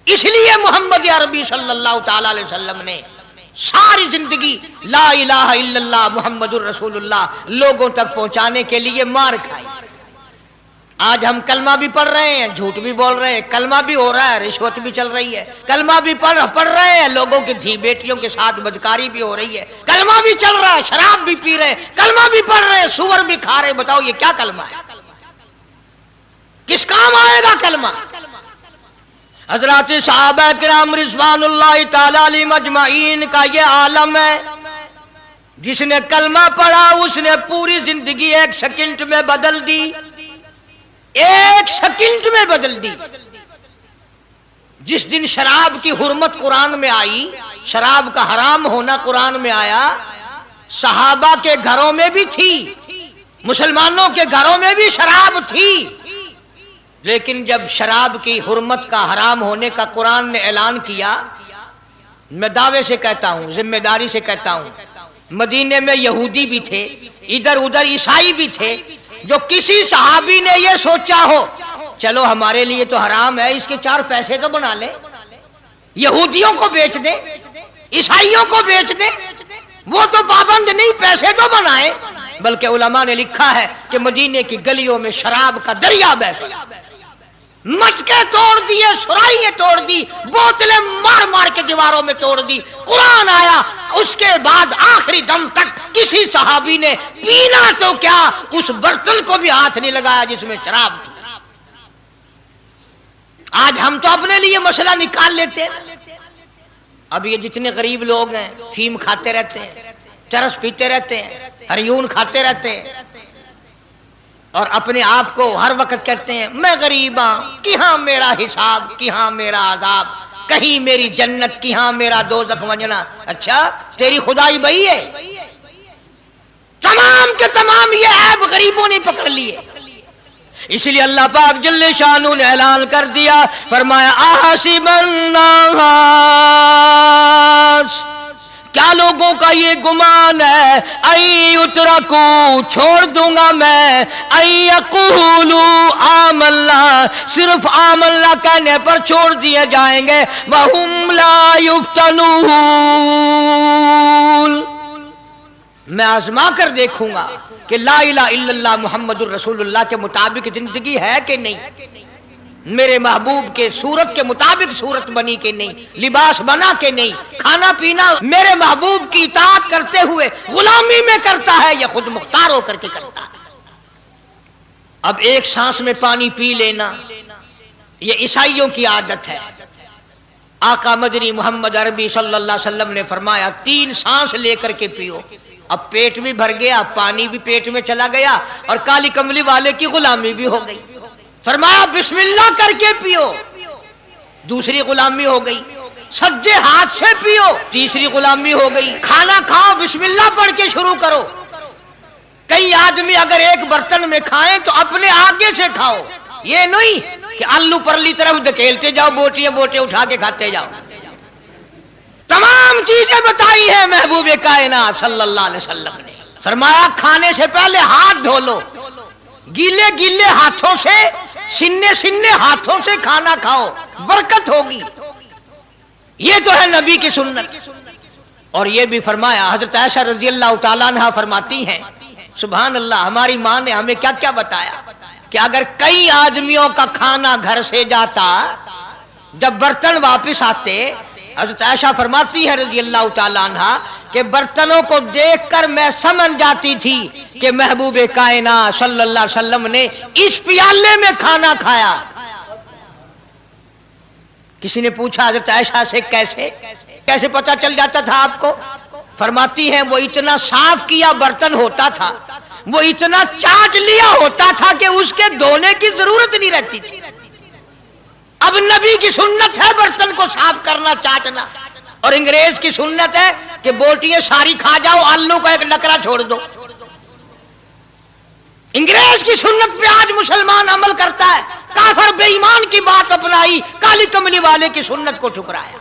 اس لیے محمد عربی صلی اللہ تعالی علیہ وسلم نے ساری زندگی لا الہ الا اللہ محمد الرسول اللہ لوگوں تک پہنچانے کے لیے مار کھائی۔ آج ہم کلمہ بھی پڑھ رہے ہیں، جھوٹ بھی بول رہے ہیں، کلمہ بھی ہو رہا ہے، رشوت بھی چل رہی ہے، کلمہ بھی پڑھ رہے ہیں، لوگوں کی دھی بیٹیوں کے ساتھ بدکاری بھی ہو رہی ہے، کلمہ بھی چل رہا ہے، شراب بھی پی رہے ہیں، کلمہ بھی پڑھ رہے ہیں، سور بھی کھا رہے ہیں۔ بتاؤ یہ کیا کلمہ ہے؟ کس کام آئے گا کلمہ؟ حضرات صحابہ کرام رضوان اللہ تعالی علیہم اجمعین کا یہ عالم ہے، جس نے کلمہ پڑھا اس نے پوری زندگی ایک سیکنڈ میں بدل دی، ایک سیکنڈ میں بدل دی۔ جس دن شراب کی حرمت قرآن میں آئی، شراب کا حرام ہونا قرآن میں آیا، صحابہ کے گھروں میں بھی تھی، مسلمانوں کے گھروں میں بھی شراب تھی، لیکن جب شراب کی حرمت کا حرام ہونے کا قرآن نے اعلان کیا، میں دعوے سے کہتا ہوں، ذمہ داری سے کہتا ہوں، مدینے میں یہودی بھی تھے، ادھر ادھر عیسائی بھی تھے، جو کسی صحابی نے یہ سوچا ہو چلو ہمارے لیے تو حرام ہے، اس کے 4 پیسے تو بنا لیں، یہودیوں کو بیچ دیں، عیسائیوں کو بیچ دیں، وہ تو پابند نہیں، پیسے تو بنائیں۔ بلکہ علماء نے لکھا ہے کہ مدینے کی گلیوں میں شراب کا دریا بہہ پڑا، مٹکے توڑ دیے، سرائیاں توڑ دی، بوتلیں مار مار کے دیواروں میں توڑ دی، قرآن آیا، اس کے بعد آخری دم تک کسی صحابی نے پینا تو کیا اس برتن کو بھی ہاتھ نہیں لگایا جس میں شراب تھی۔ آج ہم تو اپنے لیے مسئلہ نکال لیتے ہیں۔ اب یہ جتنے غریب لوگ ہیں فیم کھاتے رہتے ہیں، چرس پیتے رہتے ہیں، ہریون کھاتے رہتے ہیں، اور اپنے آپ کو ہر وقت کہتے ہیں میں غریب ہاں، کہاں میرا حساب، کہاں میرا عذاب، کہیں میری جنت، کہاں میرا دوزخ وجنا۔ اچھا تیری خدائی بھئی ہے؟ تمام کے تمام یہ عیب غریبوں نے پکڑ لیے۔ اس لیے اللہ پاک جل شانہ نے اعلان کر دیا، فرمایا احسب الناس، کیا لوگوں کا یہ گمان ہے، یترکو، چھوڑ دوں گا میں، یقولوا آمنا، صرف آمنا کہنے پر چھوڑ دیے جائیں گے، وہم لا یفتنون، میں آزما کر دیکھوں گا کہ لا الہ الا اللہ محمد الرسول اللہ کے مطابق زندگی ہے کہ نہیں، میرے محبوب کے صورت کے مطابق صورت بنی کہ نہیں، لباس بنا کہ نہیں، کھانا پینا میرے محبوب کی اطاعت کرتے ہوئے غلامی میں کرتا ہے یا خود مختار ہو کر کے کرتا ہے۔ اب ایک سانس میں پانی پی لینا یہ عیسائیوں کی عادت ہے۔ آقا مدنی محمد عربی صلی اللہ علیہ وسلم نے فرمایا 3 سانس لے کر کے پیو۔ اب پیٹ بھی بھر گیا، پانی بھی پیٹ میں چلا گیا، اور کالی کملی والے کی غلامی بھی ہو گئی۔ فرمایا بسم اللہ کر کے پیو، دوسری غلامی ہو گئی، سجے ہاتھ سے پیو، تیسری غلامی ہو گئی، کھانا کھاؤ بسم اللہ پڑھ کے شروع کرو۔ کئی آدمی اگر ایک برتن میں کھائیں تو اپنے آگے سے کھاؤ، یہ نہیں کہ آلو پرلی طرف دھکیلتے جاؤ، بوٹیاں بوٹے اٹھا کے کھاتے جاؤ۔ تمام چیزیں بتائی ہیں محبوب کائنات صلی اللہ علیہ وسلم نے۔ فرمایا کھانے سے پہلے ہاتھ دھو لو، گیلے گیلے ہاتھوں سے، سننے سننے ہاتھوں سے کھانا کھاؤ، برکت ہوگی۔ یہ تو ہے نبی کی سنت۔ اور یہ بھی فرمایا، حضرت عائشہ رضی اللہ تعالیٰ عنہ فرماتی ہیں، سبحان اللہ، ہماری ماں نے ہمیں کیا کیا بتایا کہ اگر کئی آدمیوں کا کھانا گھر سے جاتا، جب برتن واپس آتے، حضرت عائشہ فرماتی ہے رضی اللہ تعالیٰ عنہ کہ برتنوں کو دیکھ کر میں سمجھ جاتی تھی کہ محبوب کائنات صلی اللہ علیہ وسلم نے اس پیالے میں کھانا کھایا۔ کسی نے پوچھا حضرت عائشہ سے کیسے پتا چل جاتا تھا آپ کو؟ فرماتی ہیں وہ اتنا صاف کیا برتن ہوتا تھا، وہ اتنا چاٹ لیا ہوتا تھا کہ اس کے دھونے کی ضرورت نہیں رہتی تھی۔ اب نبی کی سنت ہے برتن کو صاف کرنا، چاٹنا، اور انگریز کی سنت ہے کہ بوٹیاں ساری کھا جاؤ، آلو کا ایک ڈکرا چھوڑ دو۔ انگریز کی سنت پہ آج مسلمان عمل کرتا ہے، کافر بے ایمان کی بات اپنائی، کالی کملی والے کی سنت کو ٹھکرایا،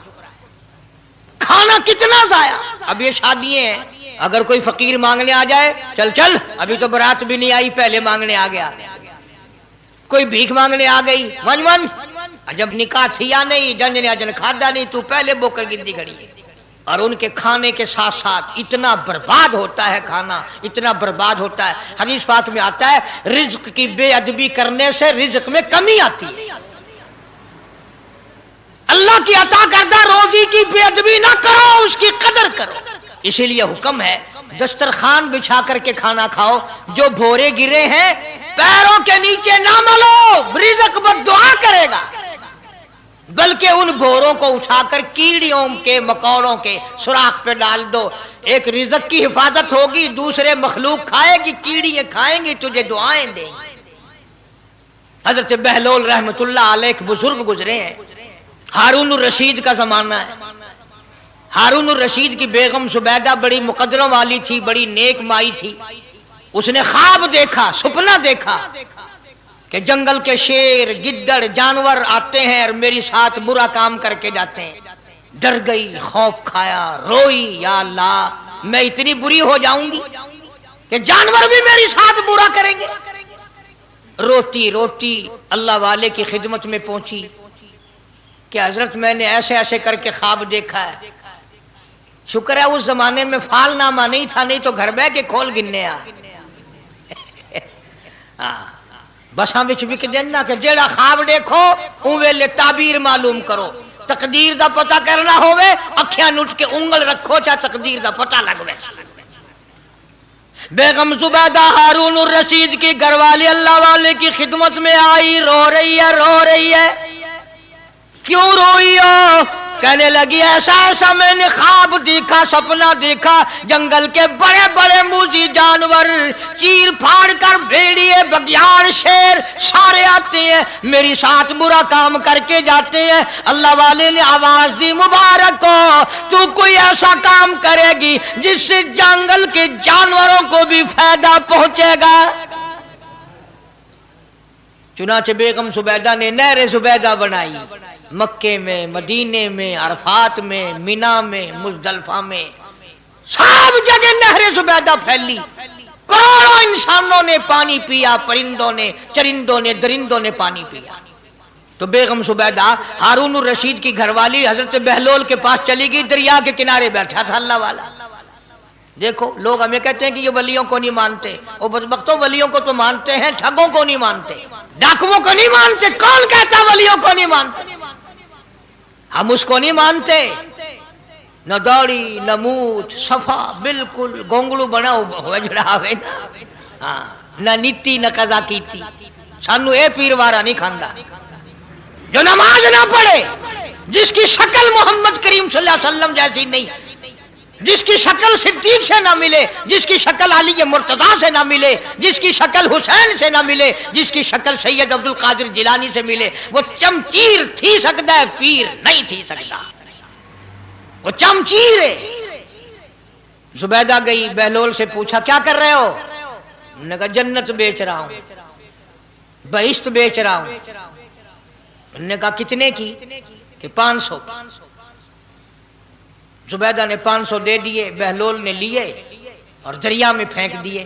کھانا کتنا ضائع۔ اب یہ شادیاں ہیں، اگر کوئی فقیر مانگنے آ جائے، چل چل ابھی تو برات بھی نہیں آئی پہلے مانگنے آ گیا، کوئی بھیک مانگنے آ گئی، ون ون جب نکاح تھیا نہیں، جن نے اجن کھادا نہیں، تو پہلے بوکر گندی کھڑی ہے۔ اور ان کے کھانے کے ساتھ ساتھ اتنا برباد ہوتا ہے کھانا، اتنا برباد ہوتا ہے۔ حدیث پاک میں آتا ہے رزق کی بے ادبی کرنے سے رزق میں کمی آتی ہے، اللہ کی عطا کردہ روزی کی بے ادبی نہ کرو، اس کی قدر کرو۔ اسی لیے حکم ہے دسترخوان بچھا کر کے کھانا کھاؤ، جو بھورے گرے ہیں پیروں کے نیچے نہ ملو، رزق بد دعا کرے گا، بلکہ ان بھوروں کو اٹھا کر کیڑیوں کے مکوڑوں کے سوراخ پہ ڈال دو، ایک رزق کی حفاظت ہوگی، دوسرے مخلوق کھائے گی، کیڑیاں کھائیں گی، تجھے دعائیں دیں گی۔ حضرت بہلول رحمت اللہ علیہ ایک بزرگ گزرے ہیں، ہارون الرشید کا زمانہ ہے۔ ہارون الرشید کی بیگم زبیدہ بڑی مقدروں والی تھی، بڑی نیک مائی تھی۔ اس نے خواب دیکھا، سپنا دیکھا کہ جنگل کے شیر گدڑ جانور آتے ہیں اور میری ساتھ برا کام کر کے جاتے ہیں۔ ڈر گئی، خوف کھایا، روئی، یا اللہ میں اتنی بری ہو جاؤں گی کہ جانور بھی میری ساتھ برا کریں گے۔ روتی روتی اللہ والے کی خدمت میں پہنچی کہ حضرت میں نے ایسے ایسے کر کے خواب دیکھا ہے۔ شکر ہے اس زمانے میں فال نامہ نہیں تھا، نہیں تو گھر بہ کے کھول گننے آ بساں وچ وک دینا کہ جیڑا خواب دیکھو اون ویلے تعبیر معلوم کرو، تقدیر دا پتہ کرنا ہوئے اکھیاں نٹ کے انگل رکھو چا تقدیر دا پتہ لگ ویسے۔ بیگم زبیدہ ہارون الرشید کی گھر والی اللہ والے کی خدمت میں آئی، رو رہی ہے، کیوں روئی ہو؟ کہنے لگی ایسا ایسا میں نے خواب دیکھا، سپنا دیکھا، جنگل کے بڑے بڑے موذی جانور چیر پھاڑ کر بھیڑیے بگیار شیر سارے آتے ہیں، میری ساتھ برا کام کر کے جاتے ہیں۔ اللہ والے نے آواز دی مبارک ہو، تو کوئی ایسا کام کرے گی جس سے جنگل کے جانوروں کو بھی فائدہ پہنچے گا۔ چنانچہ بیگم زبیدہ نے نہر زبیدہ بنائی، مکے میں، مدینے میں، عرفات میں، مینا میں، مزدلفہ میں، سب جگہ نہر زبیدہ پھیلی، کروڑوں انسانوں نے پانی پیا، پرندوں نے، چرندوں نے، درندوں نے پانی پیا۔ تو بیگم زبیدہ ہارون الرشید کی گھر والی حضرت بہلول کے پاس چلی گئی، دریا کے کنارے بیٹھا تھا اللہ والا۔ دیکھو لوگ ہمیں کہتے ہیں کہ یہ ولیوں کو نہیں مانتے، وہ بدبختوں ولیوں کو تو مانتے ہیں، ٹھگوں کو نہیں مانتے، ڈاکوؤں کو نہیں مانتے۔ کون کہتا ولیوں کو نہیں مانتے؟ ہم اس کو نہیں مانتے، نہ داڑھی نہ مونچھ، صفا بالکل گونگلو بنا ہوا جڑا ہوئے نا، نہ نیتی نہ قضا کیتی، سانو اے پیروارا نہیں کھاندا۔ جو نماز نہ پڑھے، جس کی شکل محمد کریم صلی اللہ علیہ وسلم جیسی نہیں، جس کی شکل صدیق سے نہ ملے، جس کی شکل علی مرتضیٰ سے نہ ملے، جس کی شکل حسین سے نہ ملے، جس کی شکل سید عبد القادر جیلانی سے ملے، وہ چمچیر تھی سکتا ہے، پیر نہیں تھی سکتا، وہ چمچیر ہے۔ زبیدہ گئی، بہلول سے پوچھا کیا کر رہے ہو؟ انہوں نے کہا جنت بیچ رہا ہوں، بہشت بیچ رہا ہوں۔ انہوں نے کہا کتنے کی؟ کہ 500۔ زبیدہ نے 500 دے دیے، بہلول نے لیے اور دریا میں پھینک دیے۔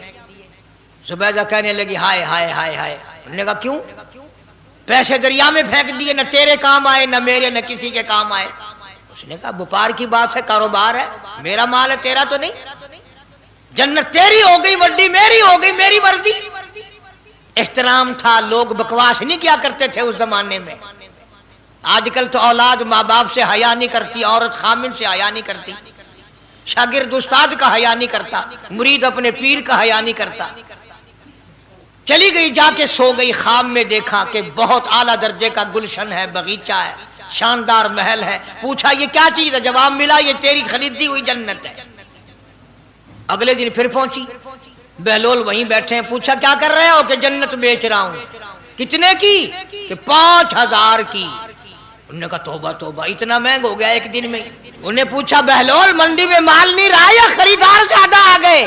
زبیدہ کہنے لگی ہائے ہائے ہائے ہائے۔ انہوں نے کہا کیوں؟ پیسے دریا میں پھینک دیے، نہ تیرے کام آئے نہ میرے نہ کسی کے کام آئے۔ اس نے کہا وپار کی بات ہے، کاروبار ہے، میرا مال ہے تیرا تو نہیں، جنت تیری ہو گئی، وڈی میری ہو گئی، میری مرضی۔ احترام تھا، لوگ بکواس نہیں کیا کرتے تھے اس زمانے میں۔ آج کل تو اولاد ماں باپ سے حیا نہیں کرتی، عورت خامن سے حیا نہیں کرتی، شاگرد استاد کا حیا نہیں کرتا، مرید اپنے پیر کا حیا نہیں کرتا۔ چلی گئی، جا کے سو گئی، خواب میں دیکھا کہ بہت اعلیٰ درجے کا گلشن ہے، باغیچہ ہے، شاندار محل ہے۔ پوچھا یہ کیا چیز ہے؟ جواب ملا یہ تیری خریدی ہوئی جنت ہے۔ اگلے دن پھر پہنچی، بہلول وہیں بیٹھے ہیں۔ پوچھا کیا کر رہے ہو؟ کہ جنت بیچ رہا ہوں۔ کتنے کی؟ کہ 5000 کی۔ انہوں نے کہا توبہ توبہ، اتنا مہنگا ہو گیا ایک دن میں۔ انہیں پوچھا بہلول منڈی میں مال نہیں رہا یا خریدار زیادہ آ گئے؟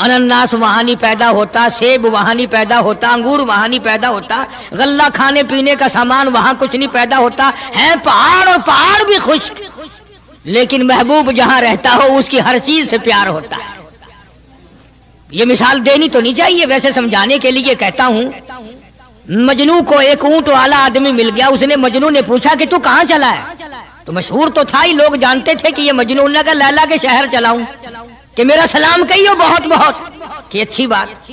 انناس وہاں نہیں پیدا ہوتا، سیب وہاں نہیں پیدا ہوتا، انگور وہاں نہیں پیدا ہوتا، غلہ کھانے پینے کا سامان وہاں کچھ نہیں پیدا ہوتا ہے، پہاڑ اور پہاڑ بھی خشک، لیکن محبوب جہاں رہتا ہو اس کی ہر چیز سے پیار ہوتا ہے۔ یہ مثال دینی تو نہیں چاہیے، ویسے سمجھانے کے لیے کہتا ہوں۔ مجنو کو ایک اونٹ والا آدمی مل گیا، اس نے مجنو نے پوچھا کہ تو کہاں چلا ہے؟ تو مشہور تو تھا ہی، لوگ جانتے تھے کہ یہ مجنون نے کہا لیلا کے شہر چلاؤں کہ میرا سلام کہیو بہت بہت، کہ اچھی بات۔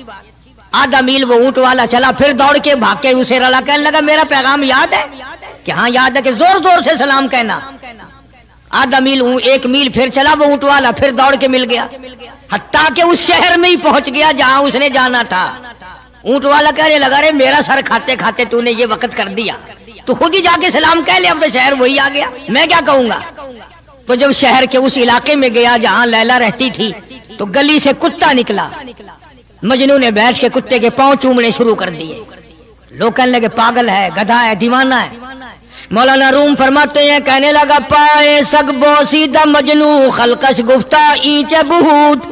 آدھا میل وہ اونٹ والا چلا، پھر دوڑ کے بھاگ کے اسے رلا، کہنے لگا میرا پیغام یاد ہے؟ کہ ہاں یاد ہے، کہ زور زور سے سلام کہنا۔ آدھا میل، ایک میل پھر چلا وہ اونٹ والا، پھر دوڑ کے مل گیا، حتیٰ کہ اس شہر میں ہی پہنچ گیا جہاں اس نے جانا تھا۔ اونٹ والا کہنے لگا رے میرا سر کھاتے کھاتے تو نے یہ وقت کر دیا، تو خود ہی جا کے سلام کہہ لے، اب تو شہر وہی آ گیا، میں کیا کہوں گا۔ تو جب شہر کے اس علاقے میں گیا جہاں لیلا رہتی تھی، تو گلی سے کتا نکلا، مجنو نے بیٹھ کے کتے کے پاؤں چومنے شروع کر دیے۔ لوگ کہنے لگے پاگل ہے، گدھا ہے، دیوانہ ہے۔ مولانا روم فرماتے ہیں، کہنے لگا پائے سگ بوسیدہ مجنو خلقش گفتہ اینچ بہود،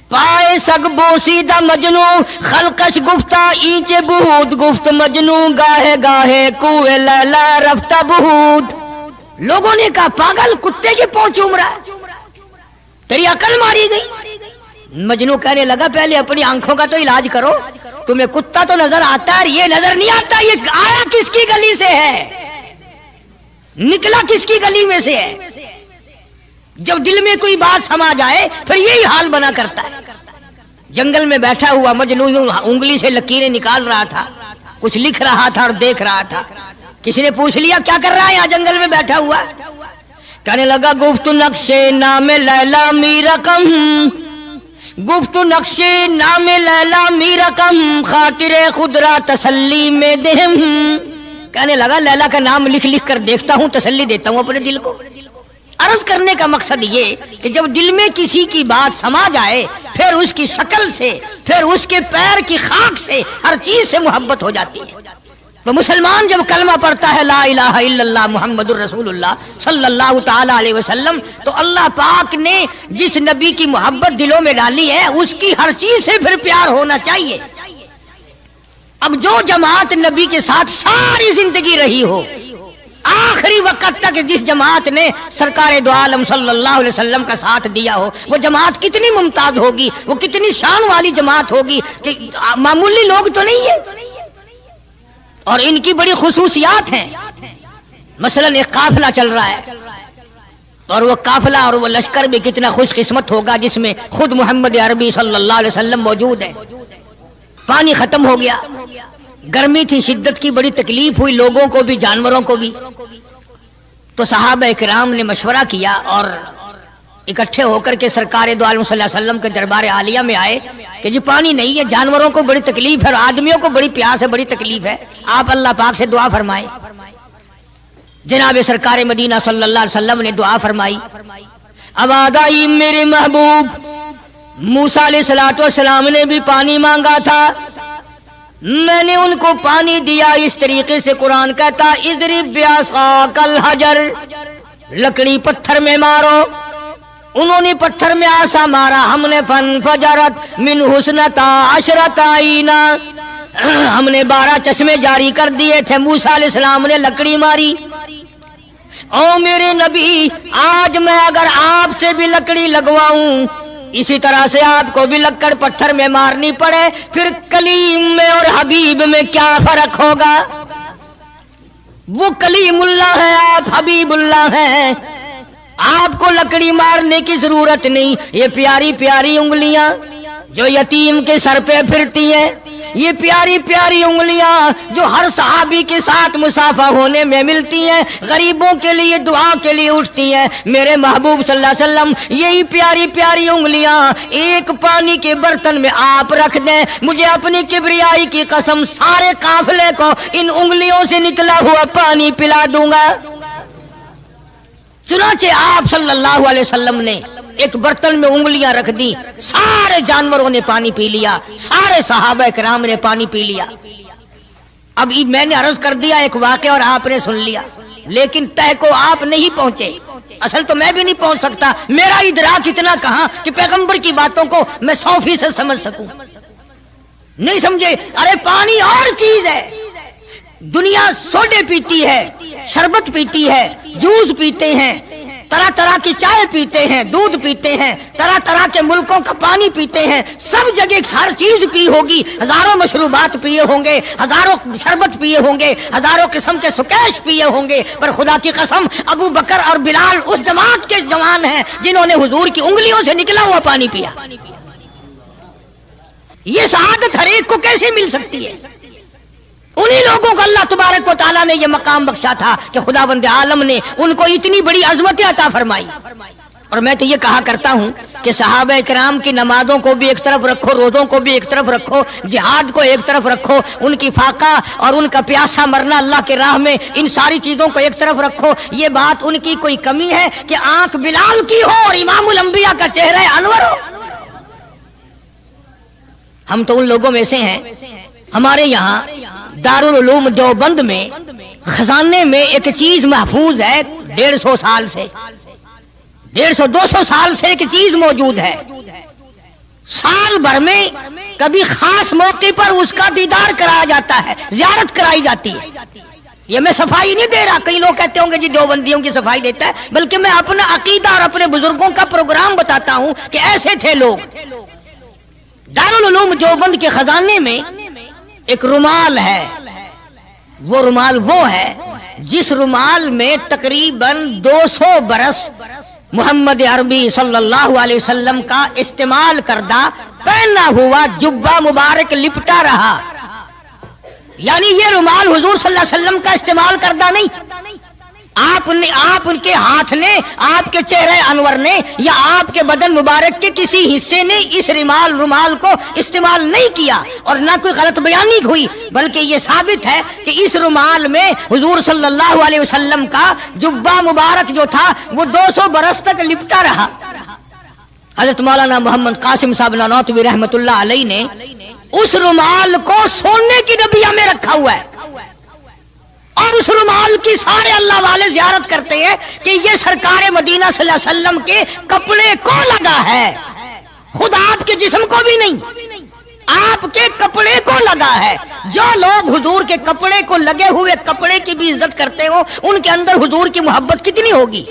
پائے سگ بوسیدہ مجنو خلقش گفتہ اینچ بہود، گفت مجنو گاہے گاہے کوئے لیلا رفتہ بہود۔ لوگوں نے کہا پاگل، کتے کے پاؤں چوم رہا ہے، تیری عقل ماری گئی۔ مجنو کہنے لگا پہلے اپنی آنکھوں کا تو علاج کرو، تمہیں کتا تو نظر آتا ہے، یہ نظر نہیں آتا، یہ آیا کس کی گلی سے ہے، نکلا کس کی گلی میں سے ہے۔ جب دل میں کوئی بات سما جائے پھر یہی حال بنا کرتا ہے۔ جنگل میں بیٹھا ہوا مجنو یوں انگلی سے لکیریں نکال رہا تھا، کچھ لکھ رہا تھا اور دیکھ رہا تھا۔ کسی نے پوچھ لیا کیا کر رہا ہے یہاں جنگل میں بیٹھا ہوا؟ کہنے لگا گفت نقشے نام لیلا می رقم، گفت نقشے نام لیلا می رقم، خاطر خدرا تسلی میں دہم۔ کہنے لگا لیلا کا نام لکھ لکھ کر دیکھتا ہوں، تسلی دیتا ہوں اپنے دل کو۔ عرض کرنے کا مقصد یہ کہ جب دل میں کسی کی بات سما جائے پھر اس کی شکل سے، پھر اس کے پیر کی خاک سے، ہر چیز سے محبت ہو جاتی ہے۔ تو مسلمان جب کلمہ پڑھتا ہے لا الہ الا اللہ محمد الرسول اللہ صلی اللہ تعالی علیہ وسلم، تو اللہ پاک نے جس نبی کی محبت دلوں میں ڈالی ہے اس کی ہر چیز سے پھر پیار ہونا چاہیے۔ اب جو جماعت نبی کے ساتھ ساری زندگی رہی ہو، آخری وقت تک جس جماعت نے سرکار دو عالم صلی اللہ علیہ وسلم کا ساتھ دیا ہو، وہ جماعت کتنی ممتاز ہوگی، وہ کتنی شان والی جماعت ہوگی کہ معمولی لوگ تو نہیں ہے، اور ان کی بڑی خصوصیات ہیں۔ مثلا ایک قافلہ چل رہا ہے، اور وہ قافلہ اور وہ لشکر بھی کتنا خوش قسمت ہوگا جس میں خود محمد عربی صلی اللہ علیہ وسلم موجود ہے۔ پانی ختم ہو گیا، گرمی تھی، شدت کی بڑی تکلیف ہوئی لوگوں کو بھی جانوروں کو بھی، تو صحابہ کرام نے مشورہ کیا اور اکٹھے ہو کر کے سرکار دو عالم صلی اللہ علیہ وسلم کے دربار عالیہ میں آئے کہ جی پانی نہیں ہے، جانوروں کو بڑی تکلیف ہے اور آدمیوں کو بڑی پیاس ہے، بڑی تکلیف ہے، آپ اللہ پاک سے دعا فرمائیں۔ جناب سرکار مدینہ صلی اللہ علیہ وسلم نے دعا فرمائی۔ اب آگائی میرے محبوب موسیٰ علیہ السلام نے بھی پانی مانگا تھا، میں نے ان کو پانی دیا اس طریقے سے قرآن کہتا اضرب بعصاک الحجر، لکڑی پتھر میں مارو، انہوں نے پتھر میں آسا مارا، ہم نے فانفجرت من حسنتا عشرت عینا، ہم نے 12 چشمے جاری کر دیے تھے۔ موسیٰ علیہ السلام نے لکڑی ماری۔ او میرے نبی، آج میں اگر آپ سے بھی لکڑی لگواؤں، اسی طرح سے آپ کو بھی لکڑ پتھر میں مارنی پڑے، پھر کلیم میں اور حبیب میں کیا فرق ہوگا؟ وہ کلیم اللہ ہے، آپ حبیب اللہ ہیں، آپ کو لکڑی مارنے کی ضرورت نہیں۔ یہ پیاری پیاری انگلیاں جو یتیم کے سر پہ پھرتی ہیں، یہ پیاری پیاری انگلیاں جو ہر صحابی کے ساتھ مسافہ ہونے میں ملتی ہیں، غریبوں کے لیے دعا کے لیے اٹھتی ہیں، میرے محبوب صلی اللہ علیہ وسلم یہی پیاری پیاری انگلیاں ایک پانی کے برتن میں آپ رکھ دیں، مجھے اپنی کبریائی کی قسم سارے قافلے کو ان انگلیوں سے نکلا ہوا پانی پلا دوں گا۔ چنانچہ آپ صلی اللہ علیہ وسلم نے ایک برتن میں انگلیاں رکھ دی، سارے جانوروں نے پانی پی لیا، سارے صحابہ کرام نے پانی پی لیا۔ اب میں نے عرض کر دیا ایک واقعہ اور آپ نے سن لیا۔ لیکن تہ کو آپ نہیں پہنچے. اصل تو میں بھی نہیں پہنچ سکتا, میرا ادراک اتنا کہاں کہ پیغمبر کی باتوں کو میں 100% سمجھ سکوں. نہیں سمجھے؟ ارے پانی اور چیز ہے. دنیا سوڈے پیتی ہے, شربت پیتی ہے, جوس پیتے ہیں, طرح طرح کی چائے پیتے ہیں, دودھ پیتے ہیں, طرح طرح کے ملکوں کا پانی پیتے ہیں, سب جگہ ہر چیز پی ہوگی, ہزاروں مشروبات پیے ہوں گے, ہزاروں شربت پیے ہوں گے, ہزاروں قسم کے سکیش پیے ہوں گے, پر خدا کی قسم ابو بکر اور بلال اس جماعت کے جوان ہیں جنہوں نے حضور کی انگلیوں سے نکلا ہوا پانی پیا. یہ سعادت ہر ایک کو کیسے مل سکتی ہے؟ انہی لوگوں کو اللہ تبارک و تعالیٰ نے یہ مقام بخشا تھا کہ خداوند عالم نے ان کو اتنی بڑی عظمت عطا فرمائی. اور میں تو یہ کہا کرتا ہوں کہ صحابہ کرام کی نمازوں کو بھی ایک طرف رکھو, روزوں کو بھی ایک طرف رکھو, جہاد کو ایک طرف رکھو, ان کی فاقہ اور ان کا پیاسا مرنا اللہ کے راہ میں, ان ساری چیزوں کو ایک طرف رکھو. یہ بات ان کی کوئی کمی ہے کہ آنکھ بلال کی ہو اور امام الانبیاء کا چہرہ انور ہو؟ ہم تو ان لوگوں میں سے ہیں. ہمارے یہاں دارالعلوم دیوبند میں خزانے میں ایک چیز محفوظ ہے, 150 سال سے, 150-200 سال سے ایک چیز موجود ہے. سال بھر میں کبھی خاص موقع پر اس کا دیدار کرایا جاتا ہے, زیارت کرائی جاتی ہے. یہ میں صفائی نہیں دے رہا, کئی لوگ کہتے ہوں گے جی دیوبندیوں کی صفائی دیتا ہے, بلکہ میں اپنا عقیدہ اور اپنے بزرگوں کا پروگرام بتاتا ہوں کہ ایسے تھے لوگ. دارالعلوم دیوبند کے خزانے میں ایک رومال ہے. وہ رومال وہ ہے جس رومال میں تقریباً 200 برس محمد عربی صلی اللہ علیہ وسلم کا استعمال کردہ پہنا ہوا جبہ مبارک لپٹا رہا. یعنی یہ رومال حضور صلی اللہ علیہ وسلم کا استعمال کردہ نہیں, آپ کے ہاتھ نے, آپ کے چہرے انور نے یا آپ کے بدن مبارک کے کسی حصے نے اس رومال کو استعمال نہیں کیا, اور نہ کوئی غلط بیانی ہوئی, بلکہ یہ ثابت ہے کہ اس رومال میں حضور صلی اللہ علیہ وسلم کا جبہ مبارک جو تھا وہ 200 برس تک لپٹا رہا. حضرت مولانا محمد قاسم صاحب نانوتوی رحمت اللہ علیہ نے اس رومال کو سونے کی ڈبیا میں رکھا ہوا ہے, اور اس رومال کی سارے اللہ والے زیارت کرتے ہیں کہ یہ سرکار مدینہ صلی اللہ علیہ وسلم کے کپڑے کو لگا ہے, خود آپ کے جسم کو بھی نہیں, آپ کے کپڑے کو لگا ہے. جو لوگ حضور کے کپڑے کو لگے ہوئے کپڑے کی بھی عزت کرتے ہو, ان کے اندر حضور کی محبت کتنی ہوگی.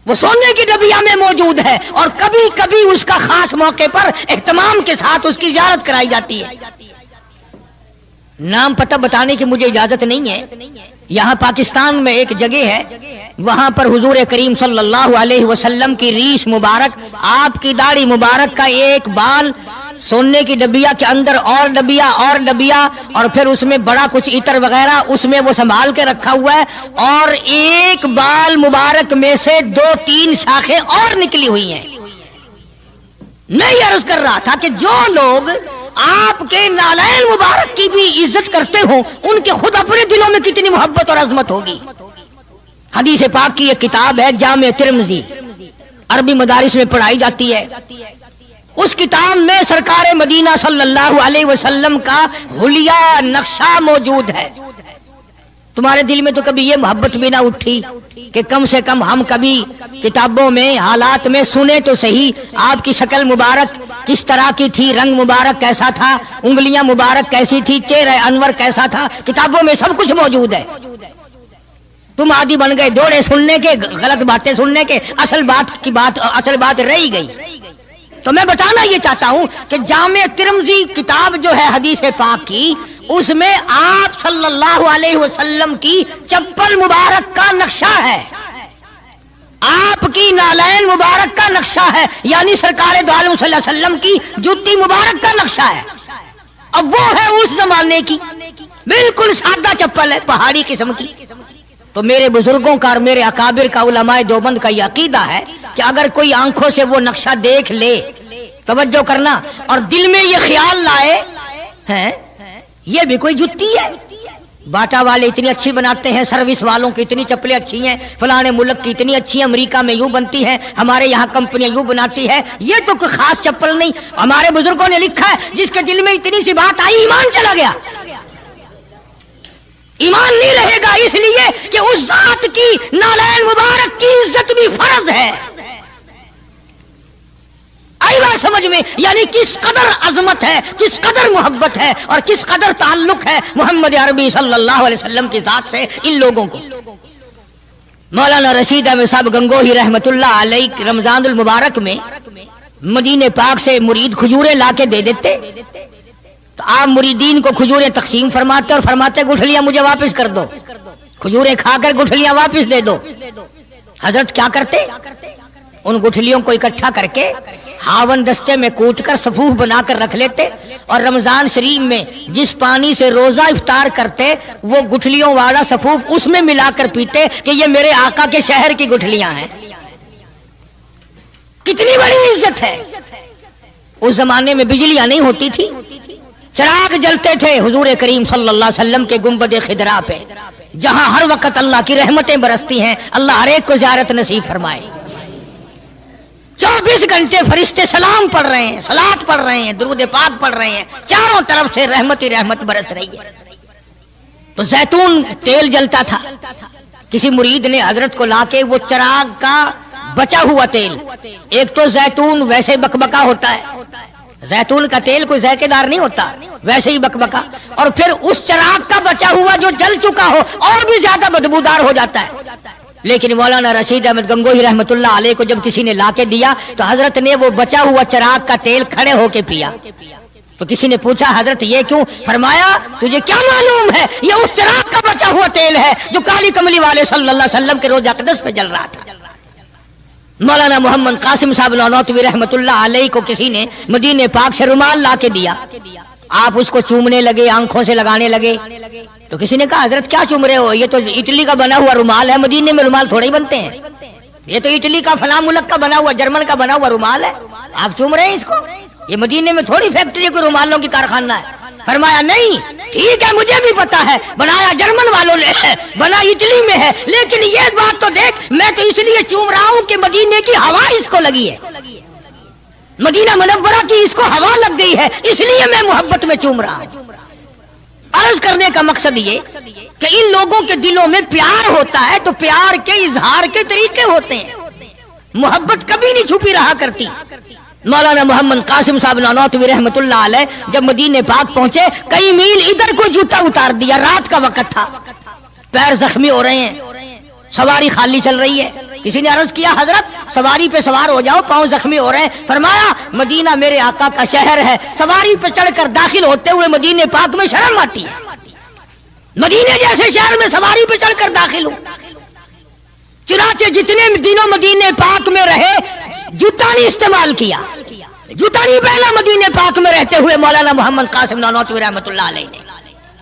وہ سونے کی ڈبیا میں موجود ہے, اور کبھی کبھی اس کا خاص موقع پر اہتمام کے ساتھ اس کی زیارت کرائی جاتی ہے. نام پتہ بتانے کی مجھے اجازت نہیں ہے. یہاں پاکستان میں ایک جگہ ہے, وہاں پر حضور کریم صلی اللہ علیہ وسلم کی ریش مبارک, آپ کی داڑھی مبارک کا ایک بال سونے کی ڈبیا کے اندر اور ڈبیا, اور پھر اس میں بڑا کچھ عطر وغیرہ اس میں وہ سنبھال کے رکھا ہوا ہے, اور ایک بال مبارک میں سے 2-3 شاخیں اور نکلی ہوئی ہیں. میں یہ عرض کر رہا تھا کہ جو لوگ آپ کے نالین مبارک کی بھی عزت کرتے ہوں, ان کے خود اپنے دلوں میں کتنی محبت اور عظمت ہوگی. حدیث پاک کی ایک کتاب ہے جامع ترمذی, عربی مدارس میں پڑھائی جاتی ہے. اس کتاب میں سرکار مدینہ صلی اللہ علیہ وسلم کا حلیہ نقشہ موجود ہے. تمہارے دل میں تو کبھی یہ محبت بھی نہ اٹھی کہ کم سے کم ہم کبھی کتابوں میں حالات میں سنے تو صحیح, آپ کی شکل مبارک کس طرح کی تھی, رنگ مبارک کیسا تھا, انگلیاں مبارک کیسی تھی, چہرہ انور کیسا تھا. کتابوں میں سب کچھ موجود ہے. تم عادی بن گئے دوڑے سننے کے, غلط باتیں سننے کے, اصل بات رہی گئی. تو میں بتانا یہ چاہتا ہوں کہ جامع ترمذی کتاب جو ہے حدیث پاک کی, اس میں آپ صلی اللہ علیہ وسلم کی چپل مبارک کا نقشہ ہے, آپ کی نالین مبارک کا نقشہ ہے, یعنی سرکار دو عالم صلی اللہ علیہ وسلم کی جوتی مبارک کا نقشہ ہے. اب وہ ہے اس زمانے کی بالکل سادہ چپل ہے, پہاڑی قسم کی. تو میرے بزرگوں کا اور میرے اکابر کا, علماء دیوبند کا یہ عقیدہ ہے کہ اگر کوئی آنکھوں سے وہ نقشہ دیکھ لے, توجہ کرنا, اور دل میں یہ خیال لائے ہیں یہ بھی کوئی جتی ہے, باٹا والے اتنی اچھی بناتے ہیں, سروس والوں کی اتنی چپلیں اچھی ہیں, فلانے ملک کی اتنی اچھی ہیں, امریکہ میں یوں بنتی ہیں, ہمارے یہاں کمپنیاں یوں بناتی ہے, یہ تو کوئی خاص چپل نہیں. ہمارے بزرگوں نے لکھا ہے جس کے دل میں اتنی سی بات آئی ایمان چلا گیا. ایمان نہیں رہے گا، اس لیے کہ اس ذات کی نالین مبارک کی عزت بھی فرض ہے۔ آئی بات سمجھ میں؟ یعنی کس قدر عظمت ہے، کس قدر محبت ہے اور کس قدر تعلق ہے محمد عربی صلی اللہ علیہ وسلم کی ذات سے ان لوگوں کو۔ مولانا رشید احمد صاحب گنگوہی رحمت اللہ علیہ رمضان المبارک میں مدینے پاک سے مرید کھجوریں لا کے دے دیتے، تو آپ مریدین کو کھجوریں تقسیم فرماتے اور فرماتے گٹھلیاں مجھے واپس کر دو، کھجوریں کھا کر گٹھلیاں واپس دے دو۔ حضرت کیا کرتے؟ ان گٹھلیوں کو اکٹھا کر کے ہاون دستے میں کوٹ کر صفوف بنا کر رکھ لیتے، اور رمضان شریف میں جس پانی سے روزہ افطار کرتے وہ گٹھلیوں والا صفوف اس میں ملا کر پیتے کہ یہ میرے آقا کے شہر کی گٹھلیاں ہیں۔ کتنی بڑی عزت ہے۔ اس زمانے میں بجلیاں نہیں ہوتی تھی، چراغ جلتے تھے حضور کریم صلی اللہ علیہ وسلم کے گنبد خضرا پہ، جہاں ہر وقت اللہ کی رحمتیں برستی ہیں۔ اللہ ہر ایک کو زیارت نصیب فرمائے۔ 24 گھنٹے فرشتے سلام پڑھ رہے ہیں، صلات پڑھ رہے ہیں، درود پاک پڑھ رہے ہیں، چاروں طرف سے رحمت ہی رحمت برس رہی ہے۔ تو زیتون تیل جلتا تھا، کسی مرید نے حضرت کو لا کے وہ چراغ کا بچا ہوا تیل، ایک تو زیتون ویسے بکبکا ہوتا ہے، زیتون کا تیل کوئی ذائقے دار نہیں ہوتا، ویسے ہی بکبکا، اور پھر اس چراغ کا بچا ہوا جو جل چکا ہو اور بھی زیادہ بدبودار ہو جاتا ہے۔ لیکن مولانا رشید احمد گنگوہی رحمت اللہ علیہ کو جب کسی نے لا کے دیا تو حضرت نے وہ بچا ہوا چراغ کا تیل کھڑے ہو کے پیا۔ تو کسی نے پوچھا حضرت یہ کیوں؟ فرمایا تجھے کیا معلوم ہے، یہ اس چراغ کا بچا ہوا تیل ہے جو کالی کملی والے صلی اللہ علیہ وسلم کے روضہ اقدس پہ جل رہا تھا۔ مولانا محمد قاسم صاحب نانوتوی رحمت اللہ علیہ کو کسی نے مدینے پاک سے رومال لا کے دیا، آپ اس کو چومنے لگے، آنکھوں سے لگانے لگے، تو کسی نے کہا حضرت کیا چوم رہے ہو، یہ تو اٹلی کا بنا ہوا رومال ہے، مدینے میں رومال تھوڑے ہی بنتے ہیں، یہ تو اٹلی کا فلاں ملک کا بنا ہوا، جرمن کا بنا ہوا رومال ہے، آپ چوم رہے ہیں اس کو، یہ مدینے میں تھوڑی فیکٹری کوئی رومالوں کی کارخانہ ہے۔ فرمایا نہیں ٹھیک ہے مجھے بھی پتا ہے بنایا جرمن والوں نے ہے، بنا اٹلی میں ہے، لیکن یہ بات تو دیکھ میں تو اس لیے چوم رہا ہوں کہ مدینے کی ہوا اس کو لگی ہے، مدینہ منورہ کی اس کو ہوا لگ گئی ہے، اس لیے میں محبت میں چوم رہا ہوں۔ عرض کرنے کا مقصد یہ کہ ان لوگوں کے دلوں میں پیار ہوتا ہے تو پیار کے اظہار کے طریقے ہوتے ہیں، محبت کبھی نہیں چھپی رہا کرتی۔ مولانا محمد قاسم صاحب نانوتوی رحمت اللہ علیہ جب مدینے پاک پہنچے، کئی میل ادھر کو جوتا اتار دیا، رات کا وقت تھا، پیر زخمی ہو رہے ہیں، سواری خالی چل رہی ہے۔ کسی نے عرض کیا حضرت سواری پہ سوار ہو جاؤ، پاؤں زخمی ہو رہے ہیں۔ فرمایا مدینہ میرے آقا کا شہر ہے، سواری پہ چڑھ کر داخل ہوتے ہوئے مدینے پاک میں شرم آتی ہے، مدینے جیسے شہر میں سواری پہ چڑھ کر داخل ہوں۔ چنانچہ جتنے دنوں مدینے پاک میں رہے جوتا نہیں استعمال کیا، جوتا نہیں پہنا مدینے پاک میں رہتے ہوئے مولانا محمد قاسم نانوتوی رحمت اللہ علیہ نے۔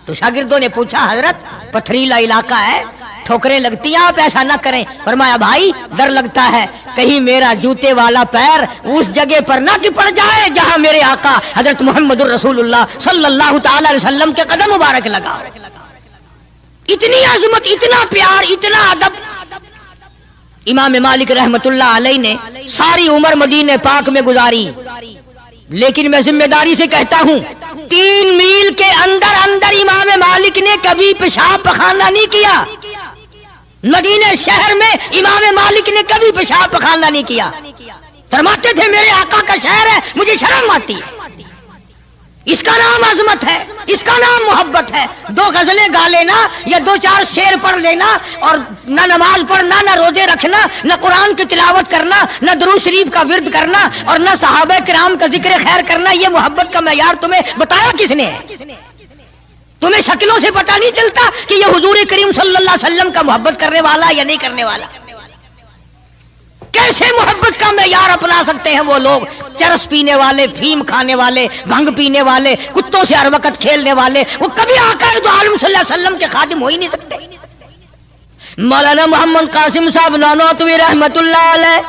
تو شاگردوں نے پوچھا حضرت پتھریلا علاقہ ہے، ٹھوکریں لگتی ہیں، آپ ایسا نہ کریں۔ فرمایا بھائی ڈر لگتا ہے کہیں میرا جوتے والا پیر اس جگہ پر نہ کہ پڑ جائے جہاں میرے آقا حضرت محمد الرسول اللہ صلی اللہ تعالی علیہ وسلم کے قدم مبارک لگا۔ اتنی عظمت، اتنا پیار، اتنا ادب۔ امام مالک رحمت اللہ علیہ نے ساری عمر مدینے پاک میں گزاری، لیکن میں ذمہ داری سے کہتا ہوں 3 میل کے اندر اندر امام مالک نے کبھی پیشاب پخانہ نہیں کیا، مدینے شہر میں امام مالک نے کبھی پیشاب پخانہ نہیں کیا۔ فرماتے تھے میرے آقا کا شہر ہے، مجھے شرم آتی ہے، اس کا نام عظمت ہے، اس کا نام محبت ہے۔ 2 غزلیں گا لینا یا 2-4 شعر پڑھ لینا اور نہ نماز پڑھنا، نہ روزے رکھنا، نہ قرآن کی تلاوت کرنا، نہ درود شریف کا ورد کرنا اور نہ صحابہ کرام کا ذکر خیر کرنا، یہ محبت کا معیار تمہیں بتایا کس نے ہے؟ تمہیں شکلوں سے پتہ نہیں چلتا کہ یہ حضور کریم صلی اللہ علیہ وسلم کا محبت کرنے والا یا نہیں کرنے والا؟ کیسے محبت کا معیار اپنا سکتے ہیں وہ لوگ، چرس پینے والے، فیم کھانے والے، بھنگ پینے والے، کتوں سے ہر وقت کھیلنے والے، وہ کبھی آقا دو عالم صلی اللہ علیہ وسلم کے خادم ہو ہی نہیں سکتے۔ مولانا محمد قاسم صاحب نانوتوی رحمت اللہ علیہ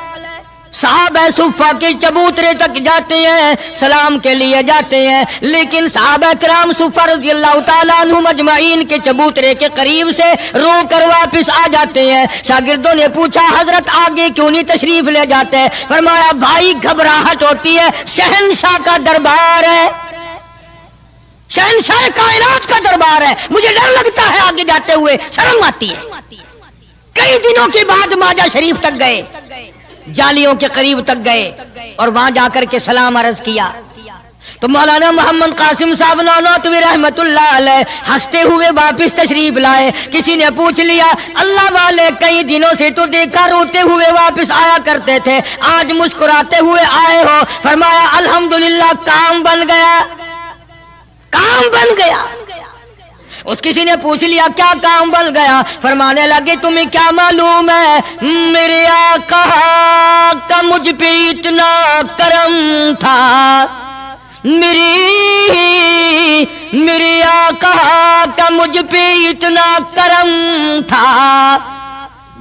صحابہ صفہ کے چبوترے تک جاتے ہیں، سلام کے لیے جاتے ہیں، لیکن صحابہ کرام صفہ رضی اللہ تعالیٰ عنہم اجمعین کے چبوترے کے قریب سے رو کر واپس آ جاتے ہیں۔ شاگردوں نے پوچھا حضرت آگے کیوں نہیں تشریف لے جاتے؟ فرمایا بھائی گھبراہٹ ہوتی ہے، شہنشاہ کا دربار ہے، شہنشاہ بادشاہ کائنات کا دربار ہے، مجھے ڈر لگتا ہے آگے جاتے ہوئے، شرم آتی ہے۔ کئی دنوں کے بعد ماجہ شریف تک گئے، جالیوں کے قریب تک گئے اور وہاں جا کر کے سلام عرض کیا تو مولانا محمد قاسم صاحب نانوتوی رحمت اللہ علیہ ہنستے ہوئے واپس تشریف لائے۔ کسی نے پوچھ لیا اللہ والے کئی دنوں سے تو دیکھا روتے ہوئے واپس آیا کرتے تھے، آج مسکراتے ہوئے آئے ہو؟ فرمایا الحمدللہ کام بن گیا، کام بن گیا۔ اس کسی نے پوچھ لیا کیا کام بن گیا؟ فرمانے لگے تمہیں کیا معلوم ہے میرے آقا کا مجھ پہ اتنا کرم تھا، میرے آقا کا مجھ پہ اتنا کرم تھا،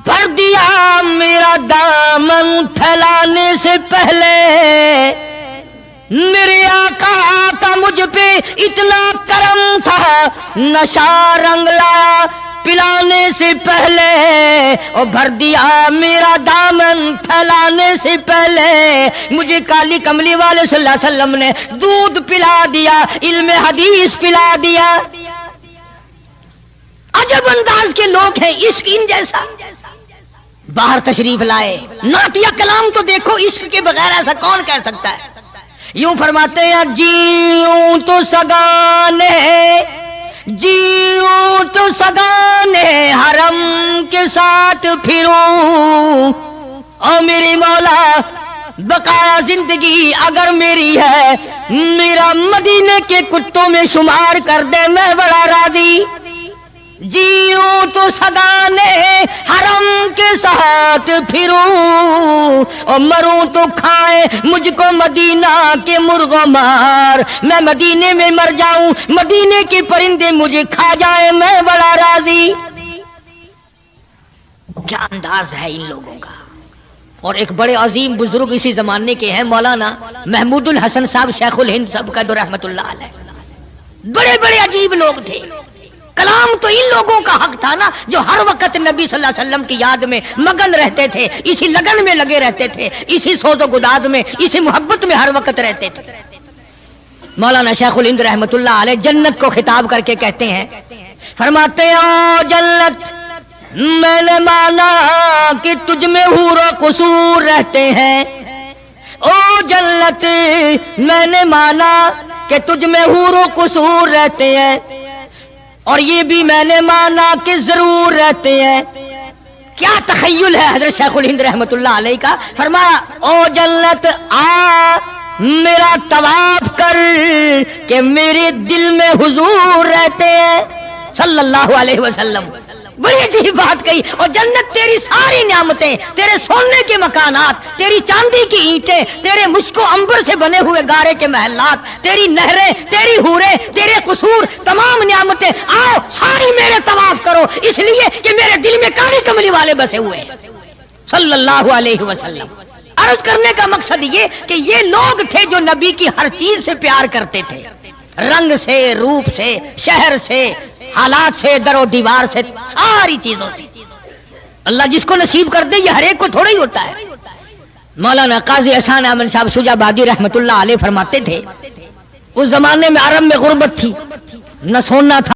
بھر دیا میرا دامن پھیلانے سے پہلے، میرے آقا کا مجھ پہ اتنا کرم تھا، نشہ رنگ لایا پلانے سے پہلے، اور بھر دیا میرا دامن پھیلانے سے پہلے، مجھے کالی کملی والے صلی اللہ علیہ وسلم نے دودھ پلا دیا، علم حدیث پلا دیا۔ عجب انداز کے لوگ ہیں، عشق ان جیسا۔ باہر تشریف لائے، نعتیہ کلام تو دیکھو، عشق کے بغیر ایسا کون کہہ سکتا ہے؟ یوں فرماتے ہیں جیوں تو سگانے، جیوں تو سگانے حرم کے ساتھ پھروں، او میری مولا بقایا زندگی اگر میری ہے، میرا مدینے کے کتوں میں شمار کر دے، میں بڑا راضی۔ جیوں تو سگانے حرم کے ساتھ پھروں، اور مروں تو کھائے مجھ کو مدینہ کے مرغ و مار، میں مدینے میں مر جاؤں، مدینے کے پرندے مجھے کھا جائے، میں بڑا راضی۔ کیا انداز ہے ان لوگوں کا۔ اور ایک بڑے عظیم بزرگ اسی زمانے کے ہیں مولانا محمود الحسن صاحب شیخ الہند صاحب کا رحمت اللہ علیہ، بڑے بڑے عجیب لوگ تھے۔ کلام تو ان لوگوں کا حق تھا نا جو ہر وقت نبی صلی اللہ علیہ وسلم کی یاد میں مگن رہتے تھے، اسی لگن میں لگے رہتے تھے، اسی سود و گداد میں، اسی محبت میں ہر وقت رہتے تھے۔ مولانا شیخ الہند رحمت اللہ علیہ جنت کو خطاب کر کے کہتے ہیں، فرماتے ہیں او جنت میں نے مانا کہ تجھ میں حور و قصور رہتے ہیں، او جنت میں نے مانا کہ تجھ میں حور و قصور رہتے ہیں، اور یہ بھی میں نے مانا کہ ضرور رہتے ہیں۔ کیا تخیل ہے حضرت شیخ الہند رحمت اللہ علیہ کا۔ فرمایا او جنت آ میرا طواف کر کہ میرے دل میں حضور رہتے ہیں صلی اللہ علیہ وسلم۔ بڑی عجیب بات کہی۔ اور جنت تیری ساری نعمتیں، تیرے سونے کے مکانات، تیری چاندی کی اینٹیں، تیرے مشک و عنبر سے بنے ہوئے گارے کے محلات، تیری نہریں، تیری حوریں، تیرے قصور، تمام نعمتیں، آؤ ساری میرے طواف کرو، اس لیے کہ میرے دل میں کالی کملی والے بسے ہوئے صلی اللہ علیہ وسلم۔ عرض کرنے کا مقصد یہ کہ یہ لوگ تھے جو نبی کی ہر چیز سے پیار کرتے تھے، رنگ سے، روپ سے، شہر سے، حالات سے، در و دیوار سے، ساری چیزوں سے۔ اللہ جس کو نصیب کر دے یہ ہر ایک کو تھوڑا ہی ہوتا ہے۔ مولانا قاضی احسان احمد صاحب شجاع آبادی رحمت اللہ علیہ فرماتے تھے اس زمانے میں عرب میں غربت تھی، نہ سونا تھا